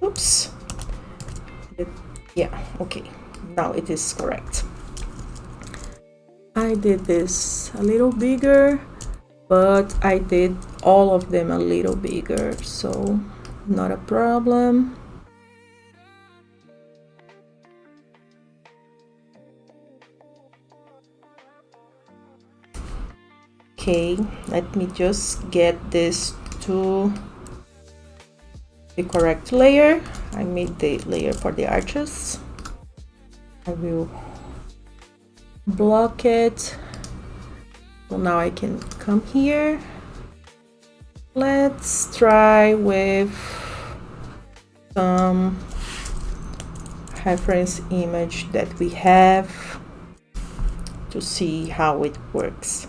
oops. Yeah, okay, now it is correct. I did this a little bigger, but I did all of them a little bigger, so not a problem. Okay, let me just get this to the correct layer. I made the layer for the arches. I will block it. So now I can come here. Let's try with some reference image that we have to see how it works.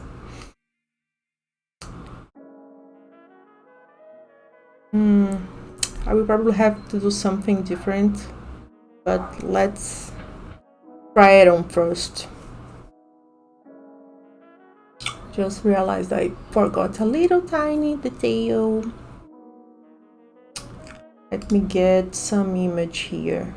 I will probably have to do something different, but let's try it on first. Just realized I forgot a little tiny detail. Let me get some image here.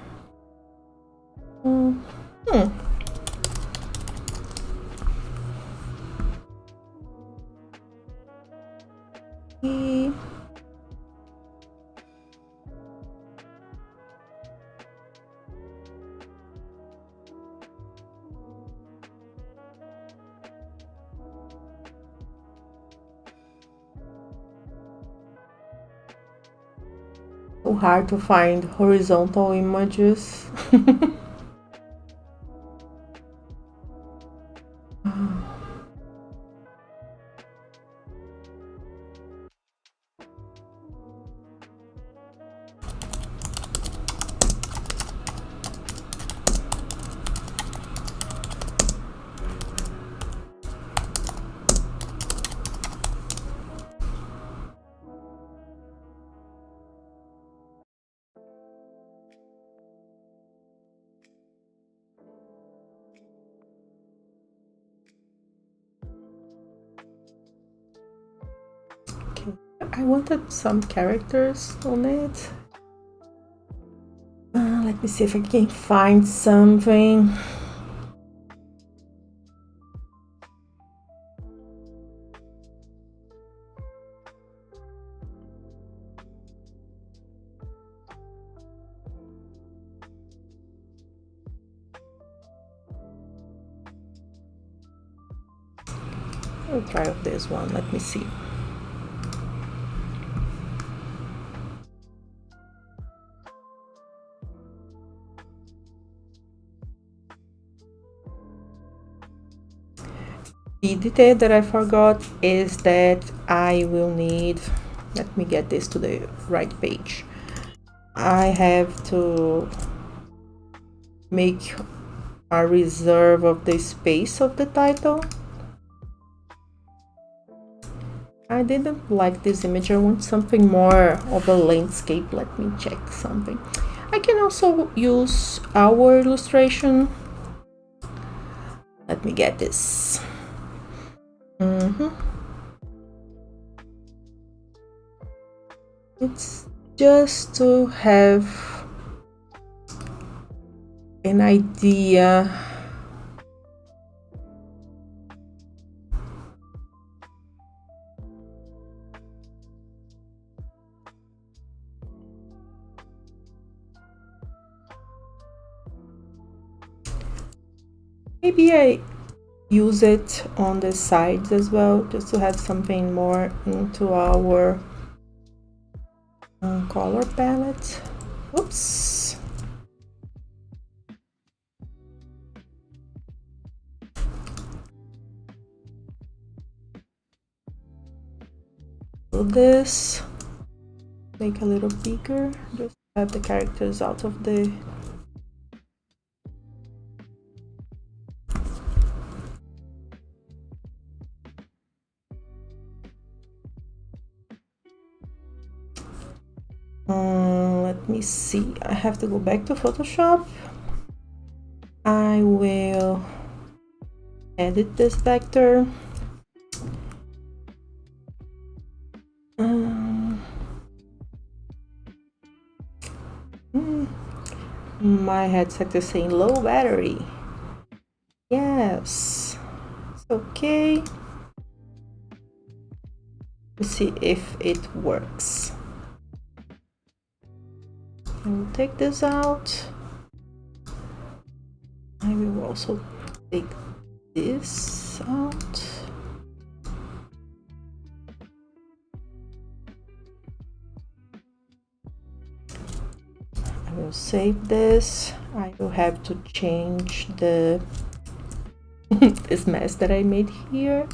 So hard to find horizontal images. I wanted some characters on it. Let me see if I can find something. I'll try with this one. Let me see. The detail that I forgot is that I will need, let me get this to the right page. I have to make a reserve of the space of the title. I didn't like this image. I want something more of a landscape. Let me check something. I can also use our illustration. Let me get this. It's just to have an idea. Maybe I use it on the sides as well, just to have something more into our color palette. Oops. Do this, make a little bigger, just have the characters out of the let me see, I have to go back to Photoshop. I will edit this vector. My headset is saying low battery. Yes, it's okay. Let's see if it works. I will take this out. I will also take this out. I will save this. I will have to change the this mess that I made here.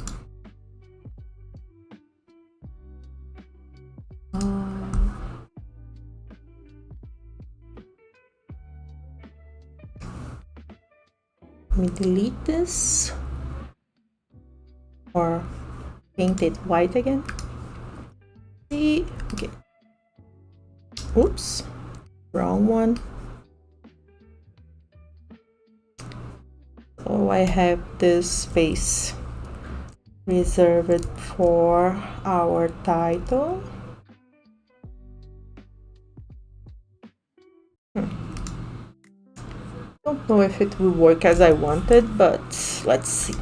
Let me delete this or paint it white again. Okay. Oops, wrong one. So I have this space reserved for our title. Don't know if it will work as I wanted, but let's see.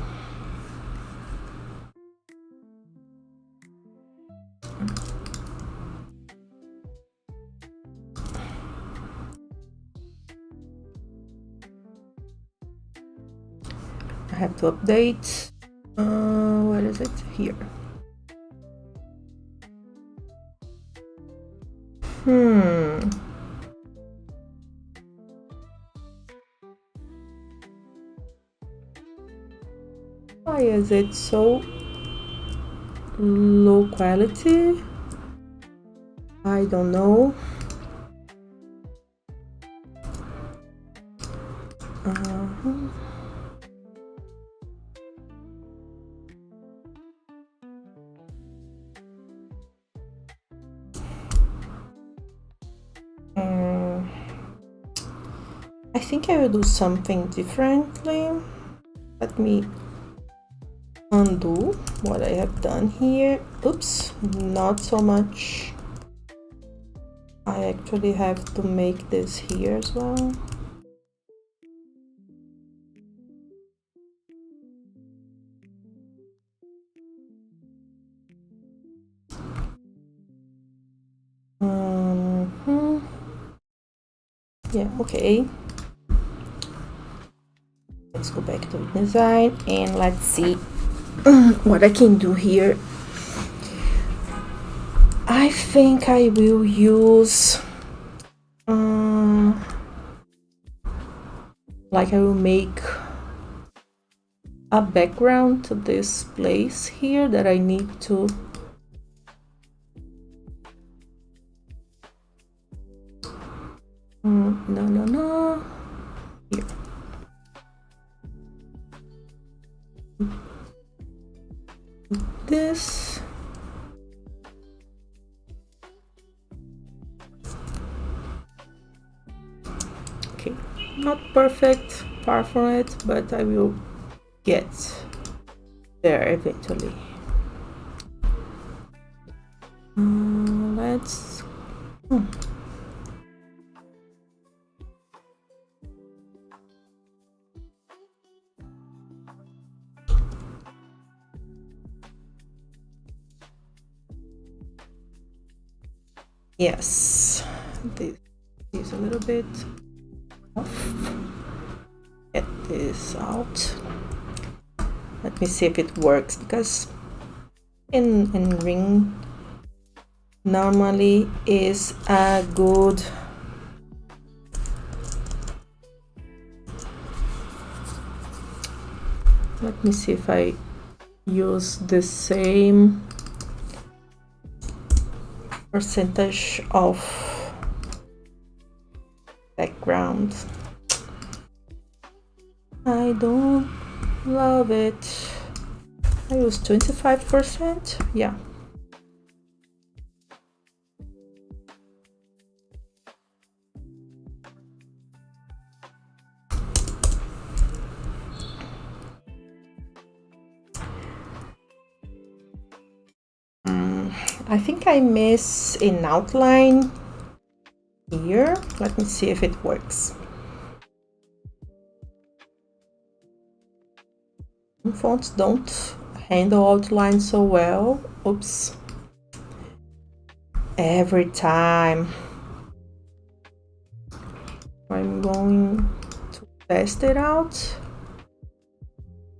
I have to update. What is it here? Why is it so low quality? I don't know. I think I will do something differently. Let me undo what I have done here. Oops, not so much. I actually have to make this here as well. Yeah, okay. Let's go back to design and let's see what I can do here. I think I will use like I will make a background to this place here that I need to no here. This okay, not perfect, far from it, but I will get there eventually. Let's yes, this is a little bit off. Get this out. Let me see if it works, because in ring normally is a good let me see if I use the same percentage of background. I don't love it. I use 25%. Yeah. I think I miss an outline here. Let me see if it works. Fonts don't handle outlines so well. Oops. Every time. going to test it out.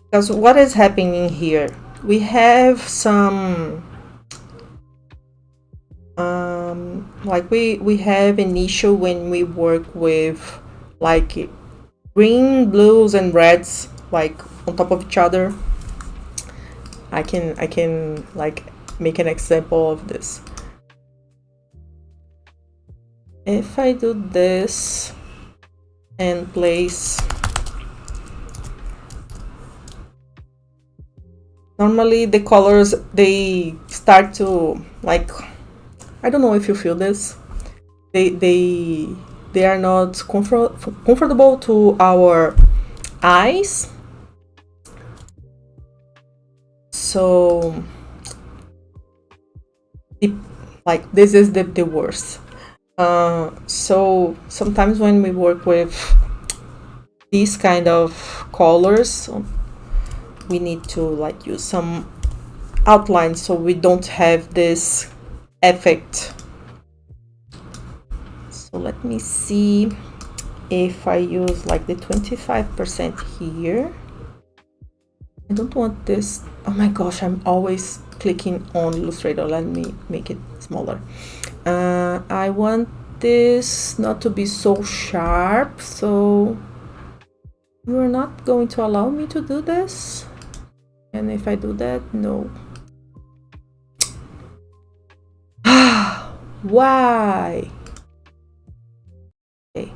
Because what is happening here? We have some like we have an issue when we work with like green, blues, and reds like on top of each other. I can like make an example of this. If I do this and place, normally the colors, they start to like, I don't know if you feel this, they are not comfortable to our eyes. So like this is the worst. So sometimes when we work with these kind of colors, we need to like use some outline so we don't have this effect. So let me see if I use like the 25% here. I don't want this. Oh my gosh, I'm always clicking on Illustrator. Let me make it smaller. I want this not to be so sharp, so you're not going to allow me to do this. And if I do that, no. Why? Okay.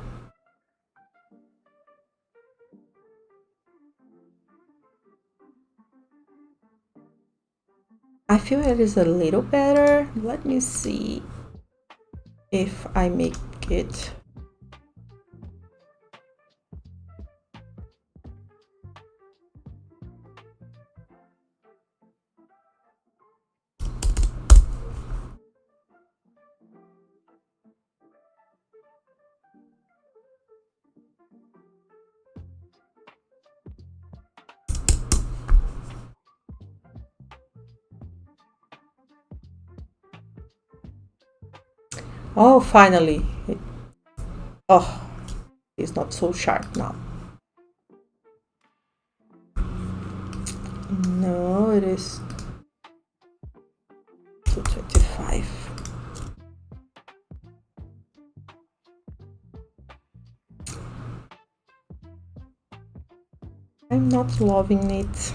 I feel it is a little better. Let me see if I make it. Oh, finally. Oh, it's not so sharp now. No, it is 225. I'm not loving it.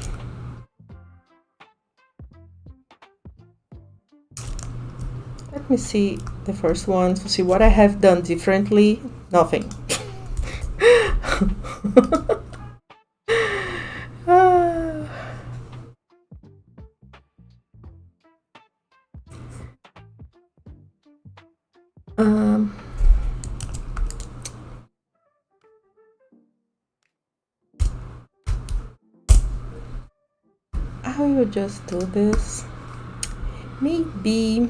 Let me see the first one to see what I have done differently. Nothing. I will just do this. Maybe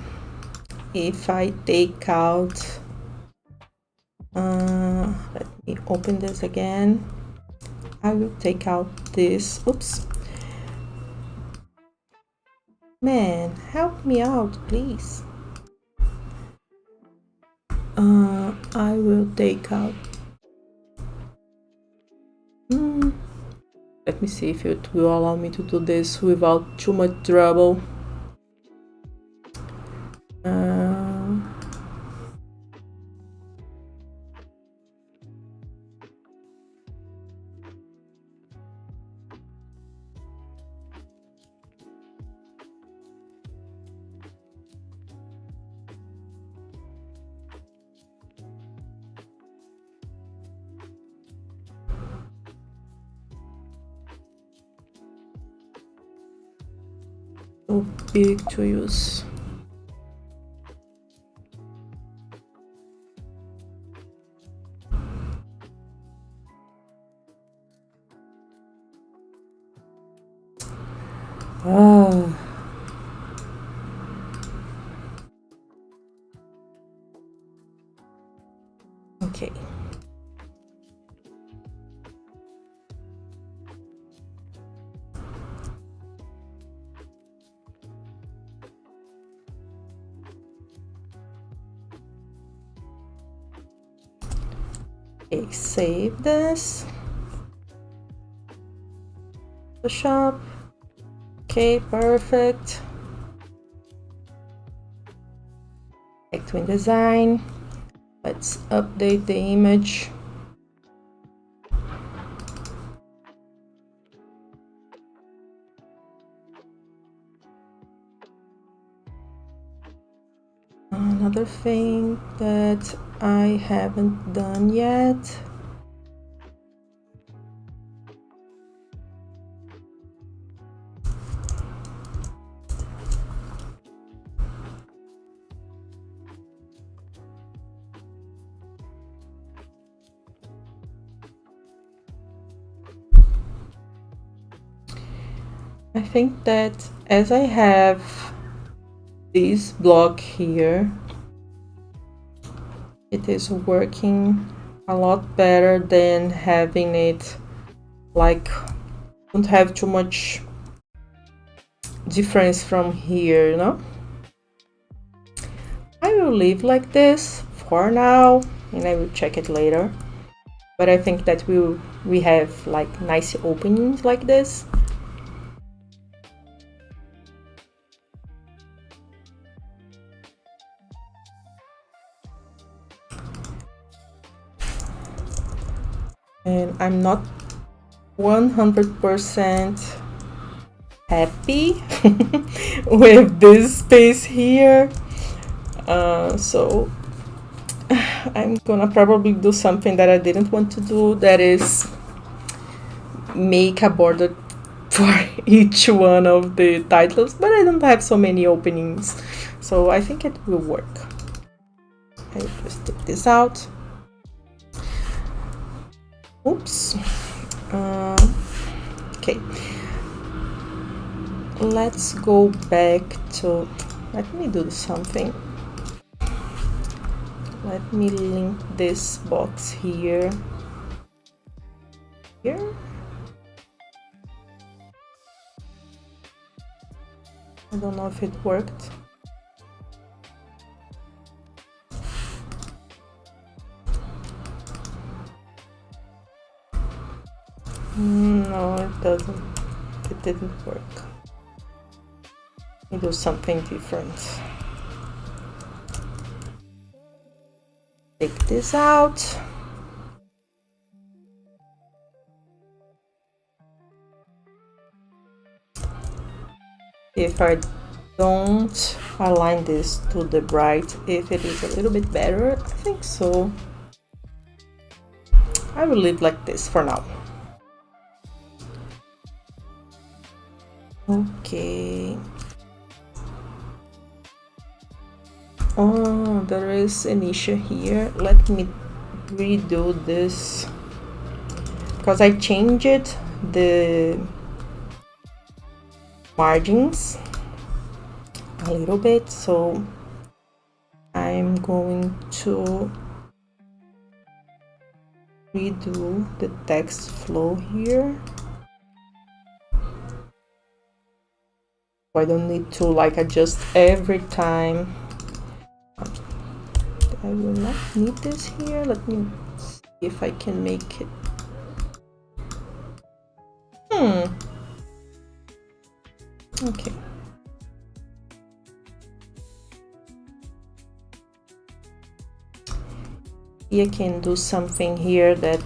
if I take out, let me open this again. I will take out this. Oops. Man, help me out, please. I will take out. Let me see if it will allow me to do this without too much trouble. So big to use. Okay. Okay, save this. Photoshop. Okay, perfect. Back to InDesign. Let's update the image. Another thing that I haven't done yet. I think that as I have this block here, it is working a lot better than having it like don't have too much difference from here, you know. I will leave like this for now and I will check it later, but I think that we have like nice openings like this. And I'm not 100% happy with this space here, so I'm gonna probably do something that I didn't want to do, that is make a border for each one of the titles, but I don't have so many openings, so I think it will work. I just take this out. Oops. Okay, let's go back to, let me do something. Let me link this box here. I don't know if it worked. No, it doesn't. It didn't work. Let me do something different. Take this out. If I don't align this to the right, if it is a little bit better, I think so. I will leave like this for now. Okay. Oh, there is an issue here. Let me redo this because I changed the margins a little bit, so I'm going to redo the text flow here. I don't need to like adjust every time. I will not need this here. Let me see if I can make it. Okay. I can do something here that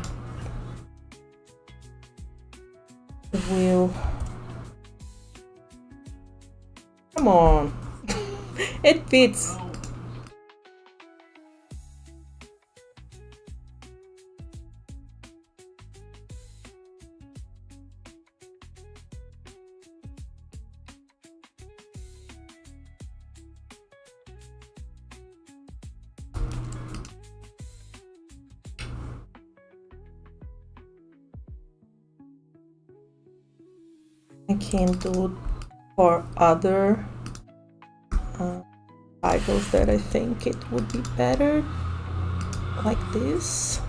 will, come on, it fits. I can do for other titles that I think it would be better, like this.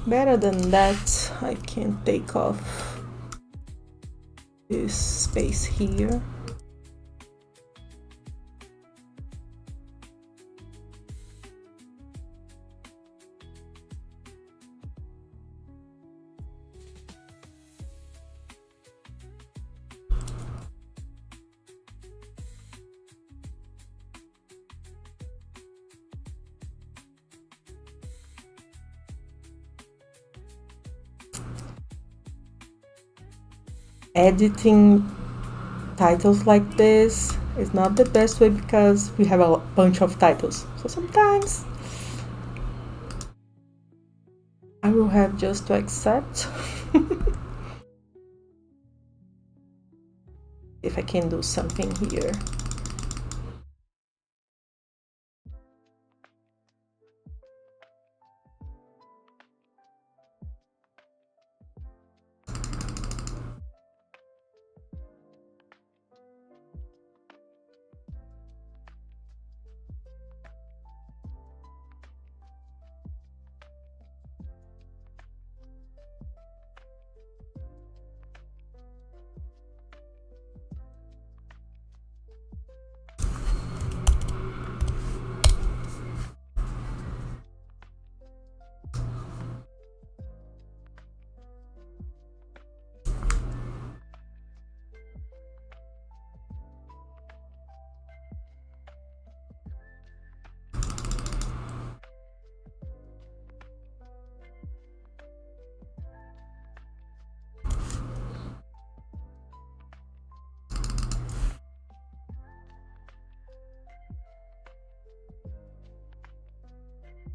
Better than that, I can take off this space here. Editing titles like this is not the best way because we have a bunch of titles. So sometimes I will have just to accept. If I can do something here.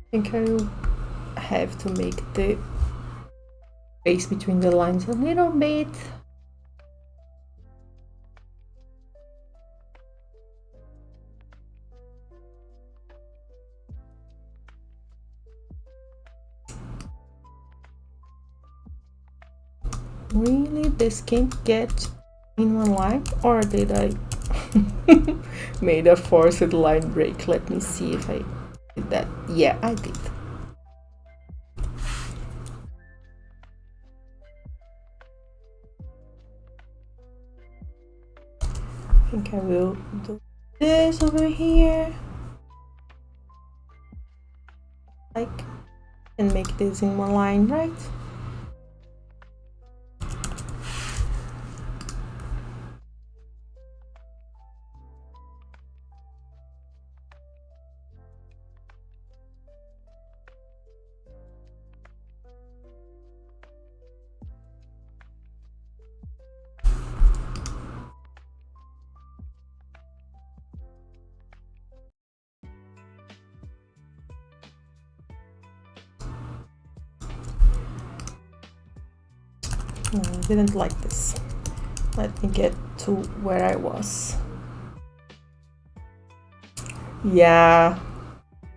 I think I will have to make the space between the lines a little bit. Really, this can't get in one line, or did I made a forced line break? Let me see if I did that. Yeah, I did. I think I will do this over here, like, and make this in one line, right? No, I didn't like this. Let me get to where I was. Yeah,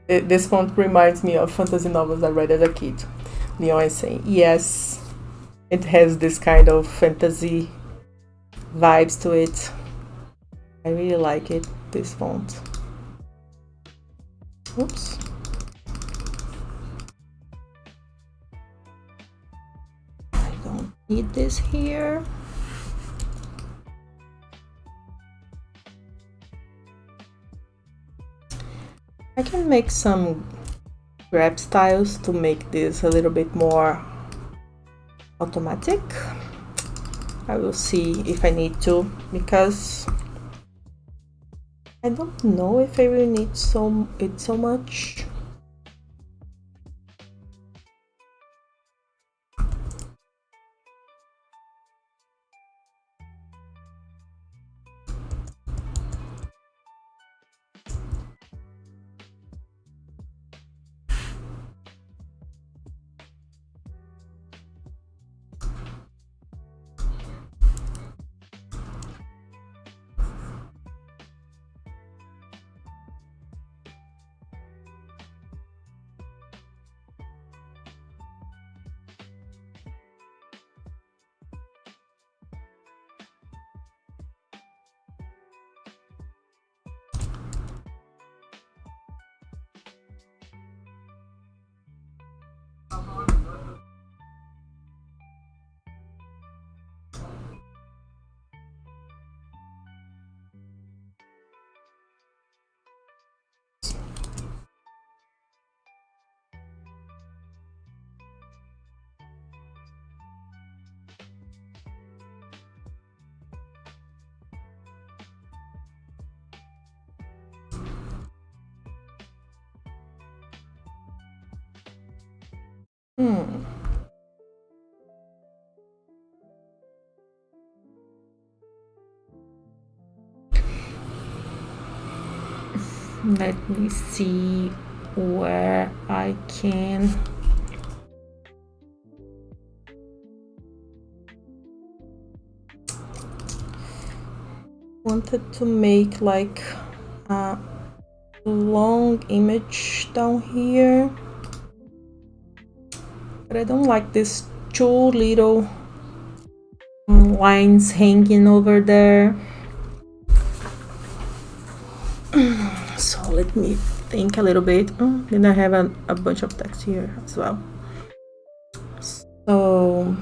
this font reminds me of fantasy novels I read as a kid. Leon is saying, yes, it has this kind of fantasy vibes to it. I really like it, this font. Oops. I don't need this here. I can make some grab styles to make this a little bit more automatic. I will see if I need to, because I don't know if I really need it so much. Let me see where I can wanted to make like a long image down here, but I don't like these two little lines hanging over there. So let me think a little bit. Then I have a bunch of text here as well. So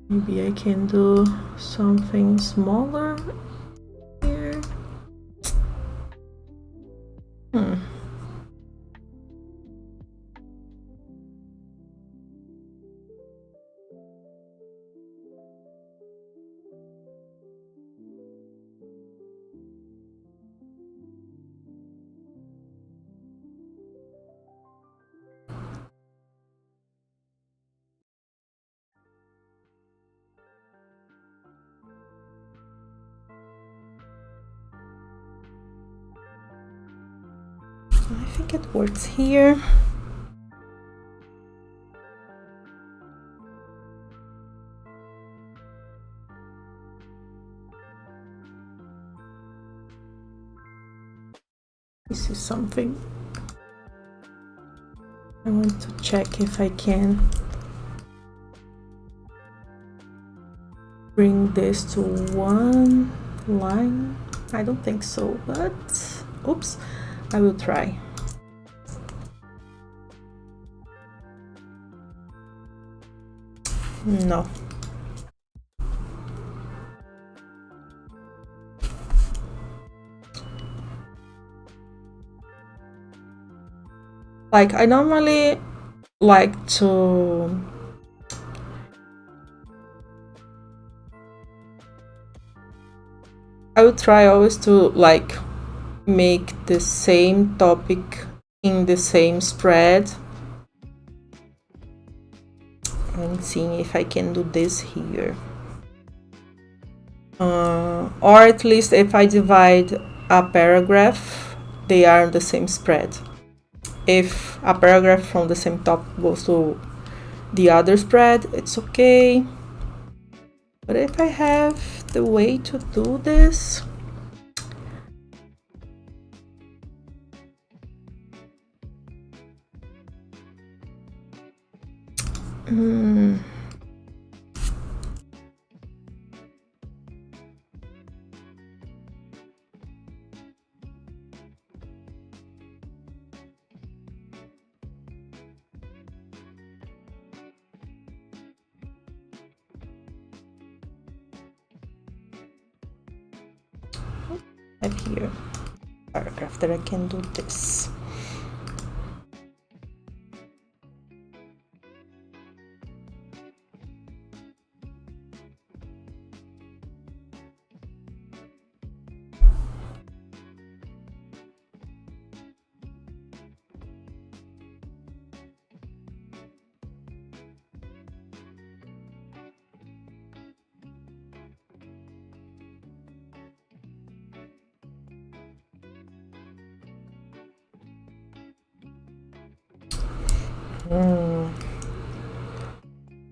maybe I can do something smaller here. I think it works here. This is something I want to check if I can bring this to one line. I don't think so, but oops, I will try. No. Like, I normally like to I would try always to like make the same topic in the same spread. I'm seeing if I can do this here. Or at least if I divide a paragraph, they are in the same spread. If a paragraph from the same topic goes to the other spread, it's okay. But if I have the way to do this, I have here a paragraph that I can do this.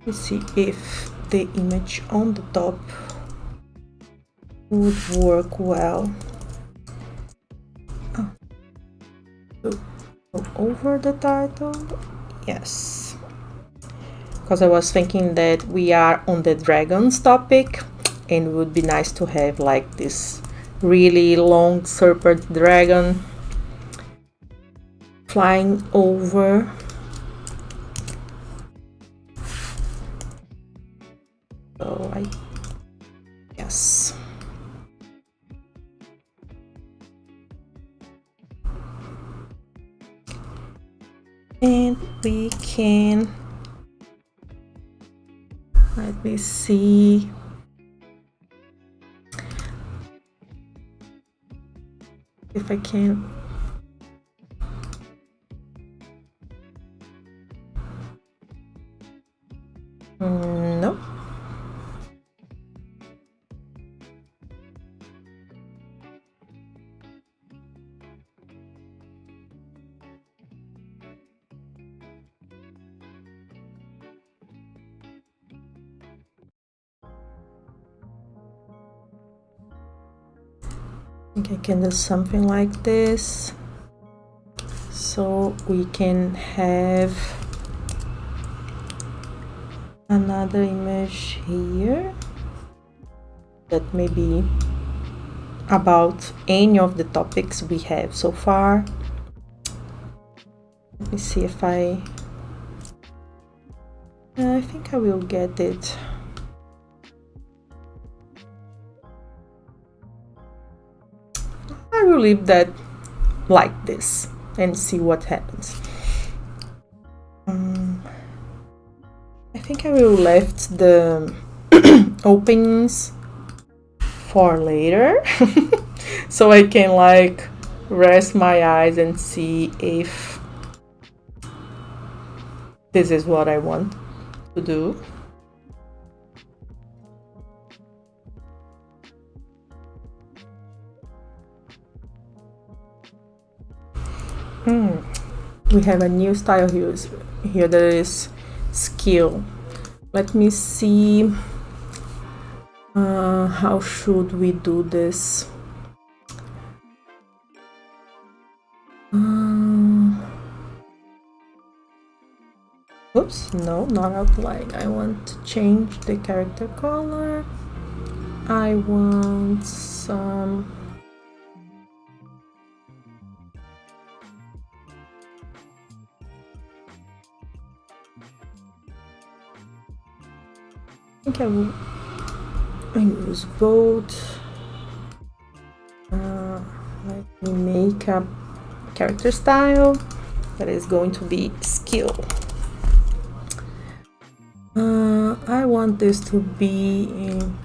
Let's see if the image on the top would work well. Go over the title, yes, because I was thinking that we are on the dragons topic and it would be nice to have like this really long serpent dragon flying over. So yes. And we can, let me see, if I can. No. I think I can do something like this, so we can have another image here that may be about any of the topics we have so far. Let me see if I think I will get it. I will leave that like this and see what happens. I think I will left the openings for later so I can like rest my eyes and see if this is what I want to do. We have a new style here that is skill. Let me see how should we do this. Oops, no, not outline. I want to change the character color. I want some I think I will use both. Let me make a character style that is going to be skill. I want this to be in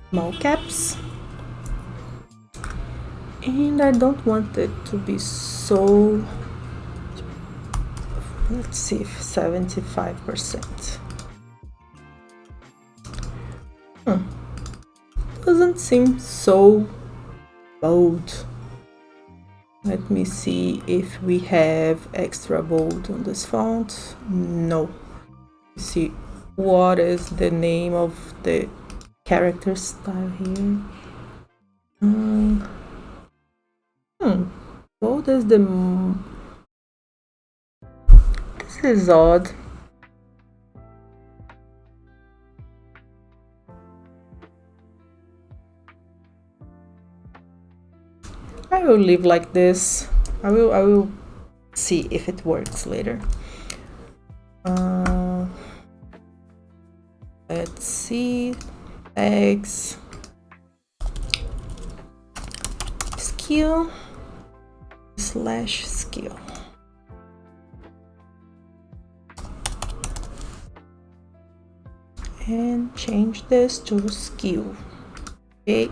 small caps, and I don't want it to be so, let's see, 75%. Doesn't seem so bold. Let me see if we have extra bold on this font. No. See what is the name of the character style here. Bold is the, this is odd. I will leave like this. I will see if it works later. Let's see. X skill / skill. And change this to skill. Okay.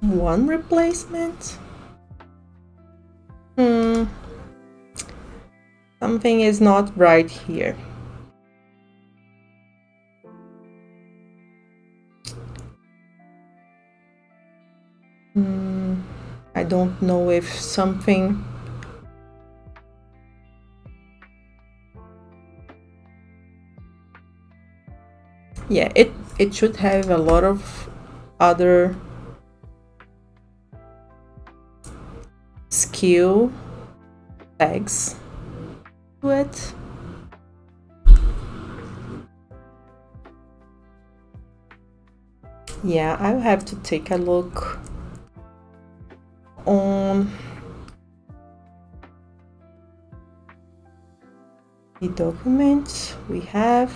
One replacement. Something is not right here. I don't know if something. Yeah, it should have a lot of other skill tags to it. Yeah, I'll have to take a look on the documents we have.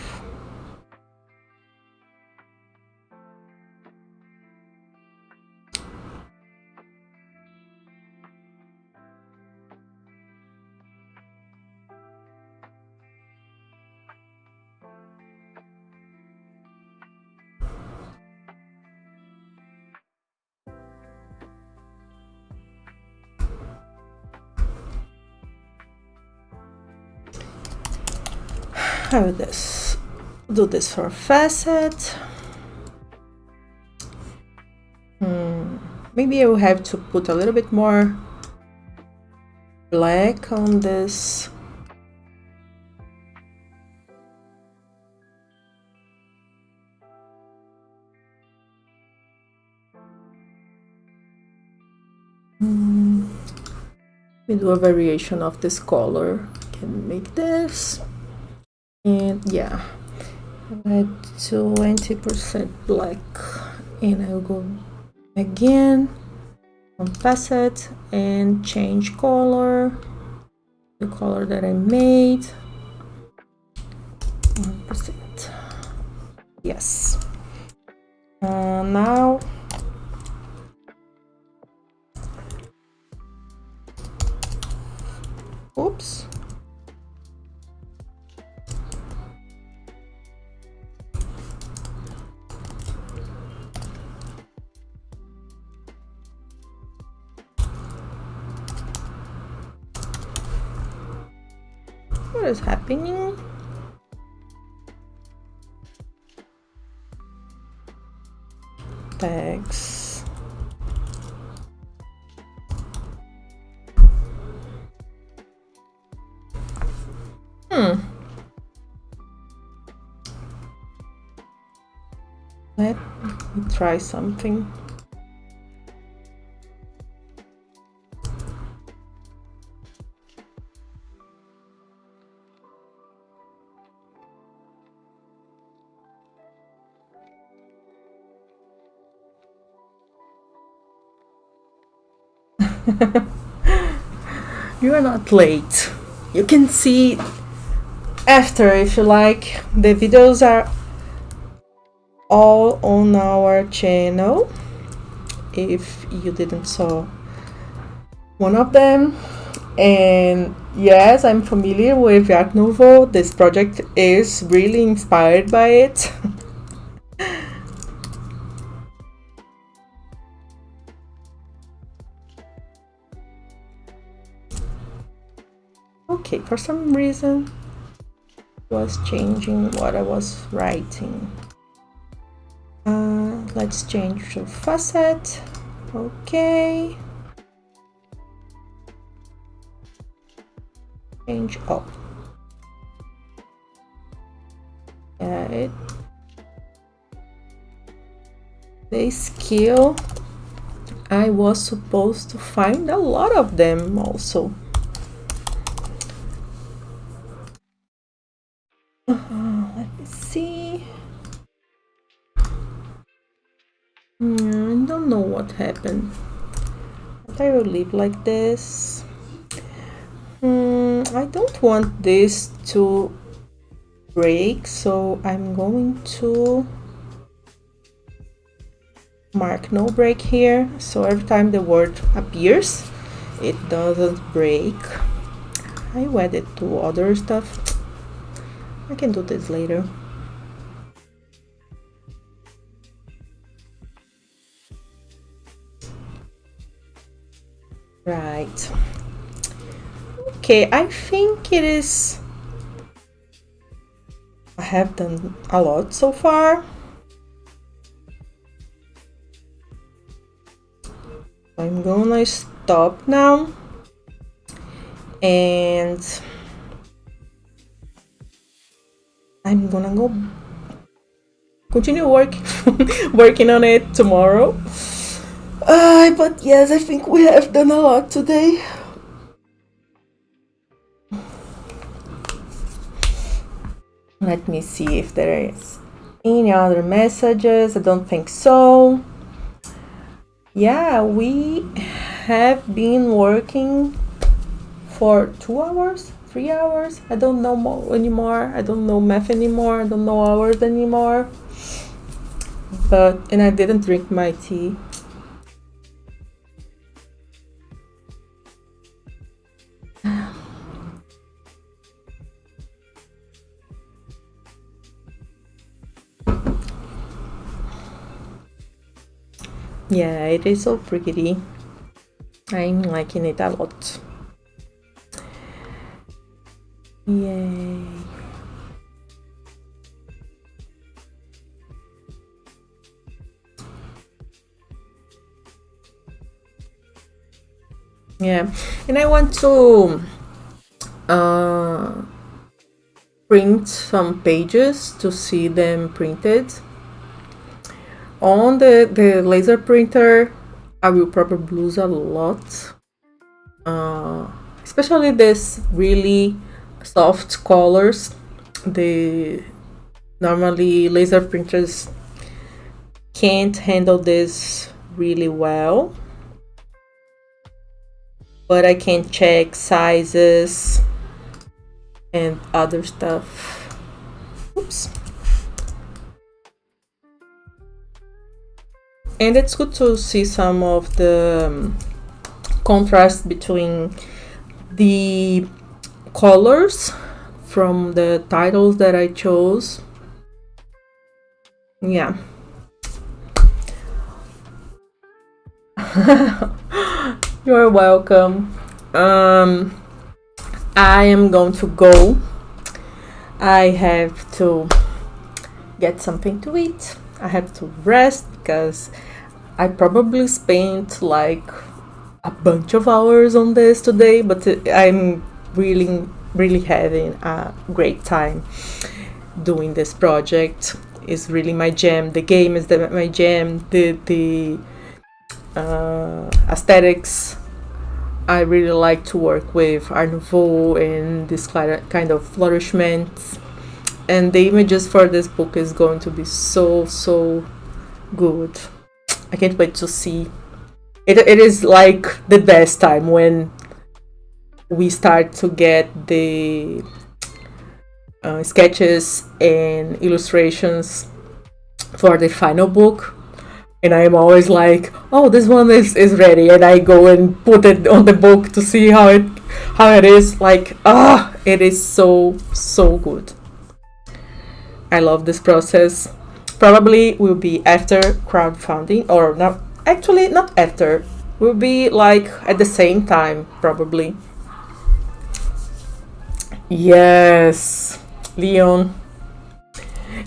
I will this do this for facet. Maybe I will have to put a little bit more black on this. We do a variation of this color. Can make this, and yeah, add 20% black, and I'll go again on facet and change color, the color that I made. 1%. Yes. Now oops. What is happening? Tags. Let me try something. You are not late. You can see after, if you like. The videos are all on our channel if you didn't saw one of them. And yes, I'm familiar with Art Nouveau. This project is really inspired by it. Okay, for some reason it was changing what I was writing. Let's change to facet. Okay. Change up. Yeah, the skill, I was supposed to find a lot of them also. Let me see. I don't know what happened, but I will leave like this. I don't want this to break, so I'm going to mark no break here, so every time the word appears it doesn't break. I will add it to other stuff. I can do this later. Right. Okay, I think it is. I have done a lot so far. I'm gonna stop now and I'm gonna go continue working on it tomorrow. But yes, I think we have done a lot today. Let me see if there is any other messages. I don't think so. Yeah, we have been working for 2 hours, 3 hours. I don't know anymore. I don't know math anymore. I don't know hours anymore. And I didn't drink my tea. Yeah, it is so pretty. I'm liking it a lot. Yay. Yeah, and I want to uh, print some pages to see them printed on the laser printer. I will probably lose a lot, especially this really soft colors. The normally laser printers can't handle this really well, but I can check sizes and other stuff. Oops. And it's good to see some of the contrast between the colors from the titles that I chose. Yeah. You're welcome. I am going to go. I have to get something to eat. I have to rest because I probably spent like a bunch of hours on this today, but I'm really having a great time doing this project. It's really my jam. The game is my jam. The aesthetics. I really like to work with Art Nouveau and this kind of flourishments. And the images for this book is going to be so good. I can't wait to see. It is like the best time when we start to get the sketches and illustrations for the final book. And I'm always like, oh, this one is ready, and I go and put it on the book to see how it is. Like, it is so good. I love this process. Probably will be after crowdfunding, or not. Actually, not after. Will be like at the same time, probably. Yes, Leon.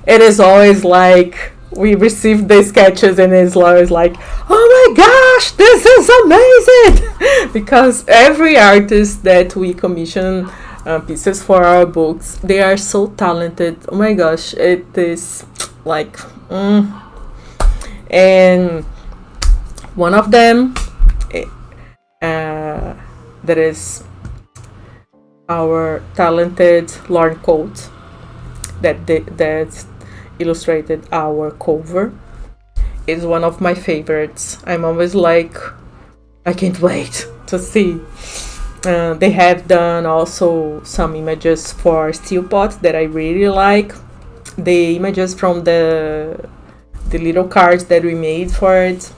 It is always like we receive the sketches and it's always like, oh my gosh, this is amazing. Because every artist that we commission pieces for our books, they are so talented. Oh my gosh, it is like and one of them that is our talented Lauren Colt that illustrated our cover, is one of my favorites. I'm always like, I can't wait to see. They have done also some images for Steel Pot that I really like. The images from the little cards that we made for it,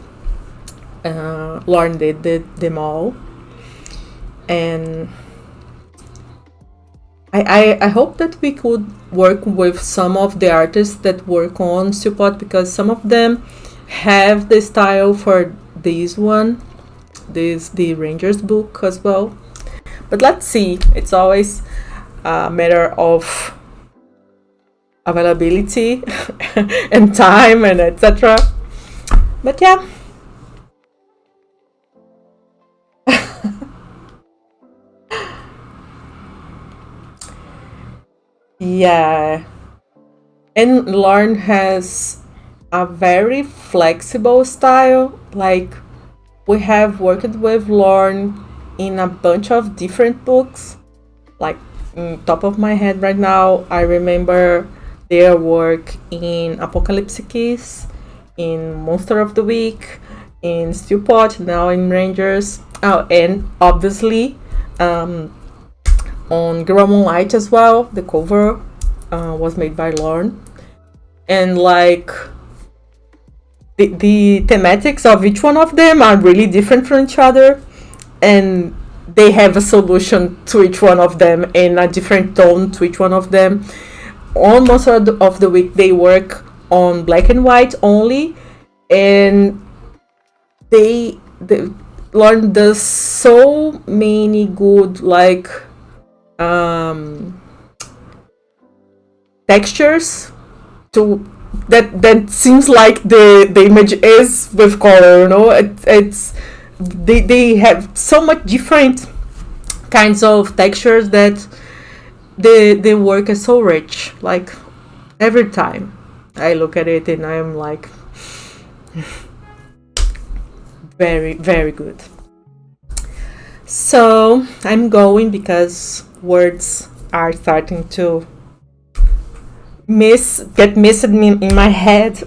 Lauren did them all. And I hope that we could work with some of the artists that work on Steel Pot, because some of them have the style for this one, the Rangers book as well. But let's see. It's always a matter of availability and time and etc. But yeah. Yeah. And Lauren has a very flexible style. Like, we have worked with Lauren in a bunch of different books. Like, top of my head right now, I remember their work in Apocalypse Kiss, in Monster of the Week, in Steel Pot, now in Rangers. Oh, and obviously on Girl Moonlight as well. The cover was made by Lauren. And like the thematics of each one of them are really different from each other, and they have a solution to each one of them and a different tone to each one of them. On most of the week they work on black and white only, and they Lauren does so many good like textures to that seems like the image is with color, you know. It's they have so much different kinds of textures that the work is so rich. Like every time I look at it and I'm like very, very good. So I'm going because words are starting to get missed in my head.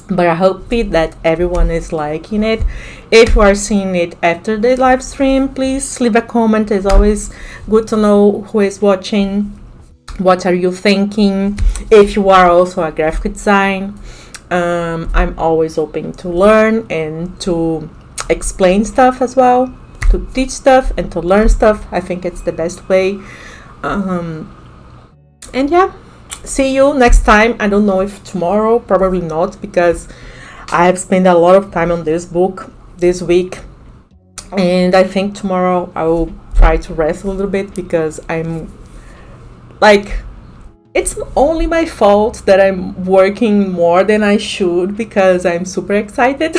But I hope that everyone is liking it. If you are seeing it after the live stream, please leave a comment. It's always good to know who is watching. What are you thinking? If you are also a graphic design, I'm always open to learn and to explain stuff as well, to teach stuff and to learn stuff. I think it's the best way. And yeah, see you next time. I don't know if tomorrow, probably not, because I have spent a lot of time on this book this week, and I think tomorrow I will try to rest a little bit because I'm like, it's only my fault that I'm working more than I should because I'm super excited.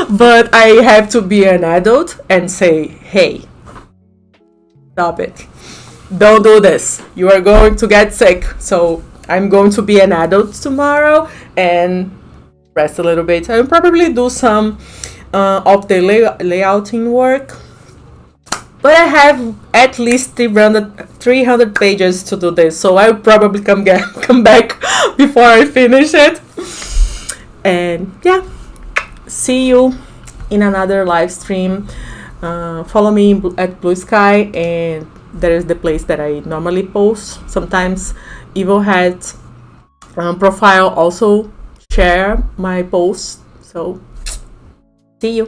But I have to be an adult and say, hey, stop it. Don't do this. You are going to get sick. So I'm going to be an adult tomorrow and rest a little bit. I'll probably do some of the layouting work. But I have at least 300 pages to do this. So I'll probably come back before I finish it. And yeah, see you in another live stream. Follow me at Blue Sky, and there is the place that I normally post. Sometimes Evil Hat profile also share my posts. So see you.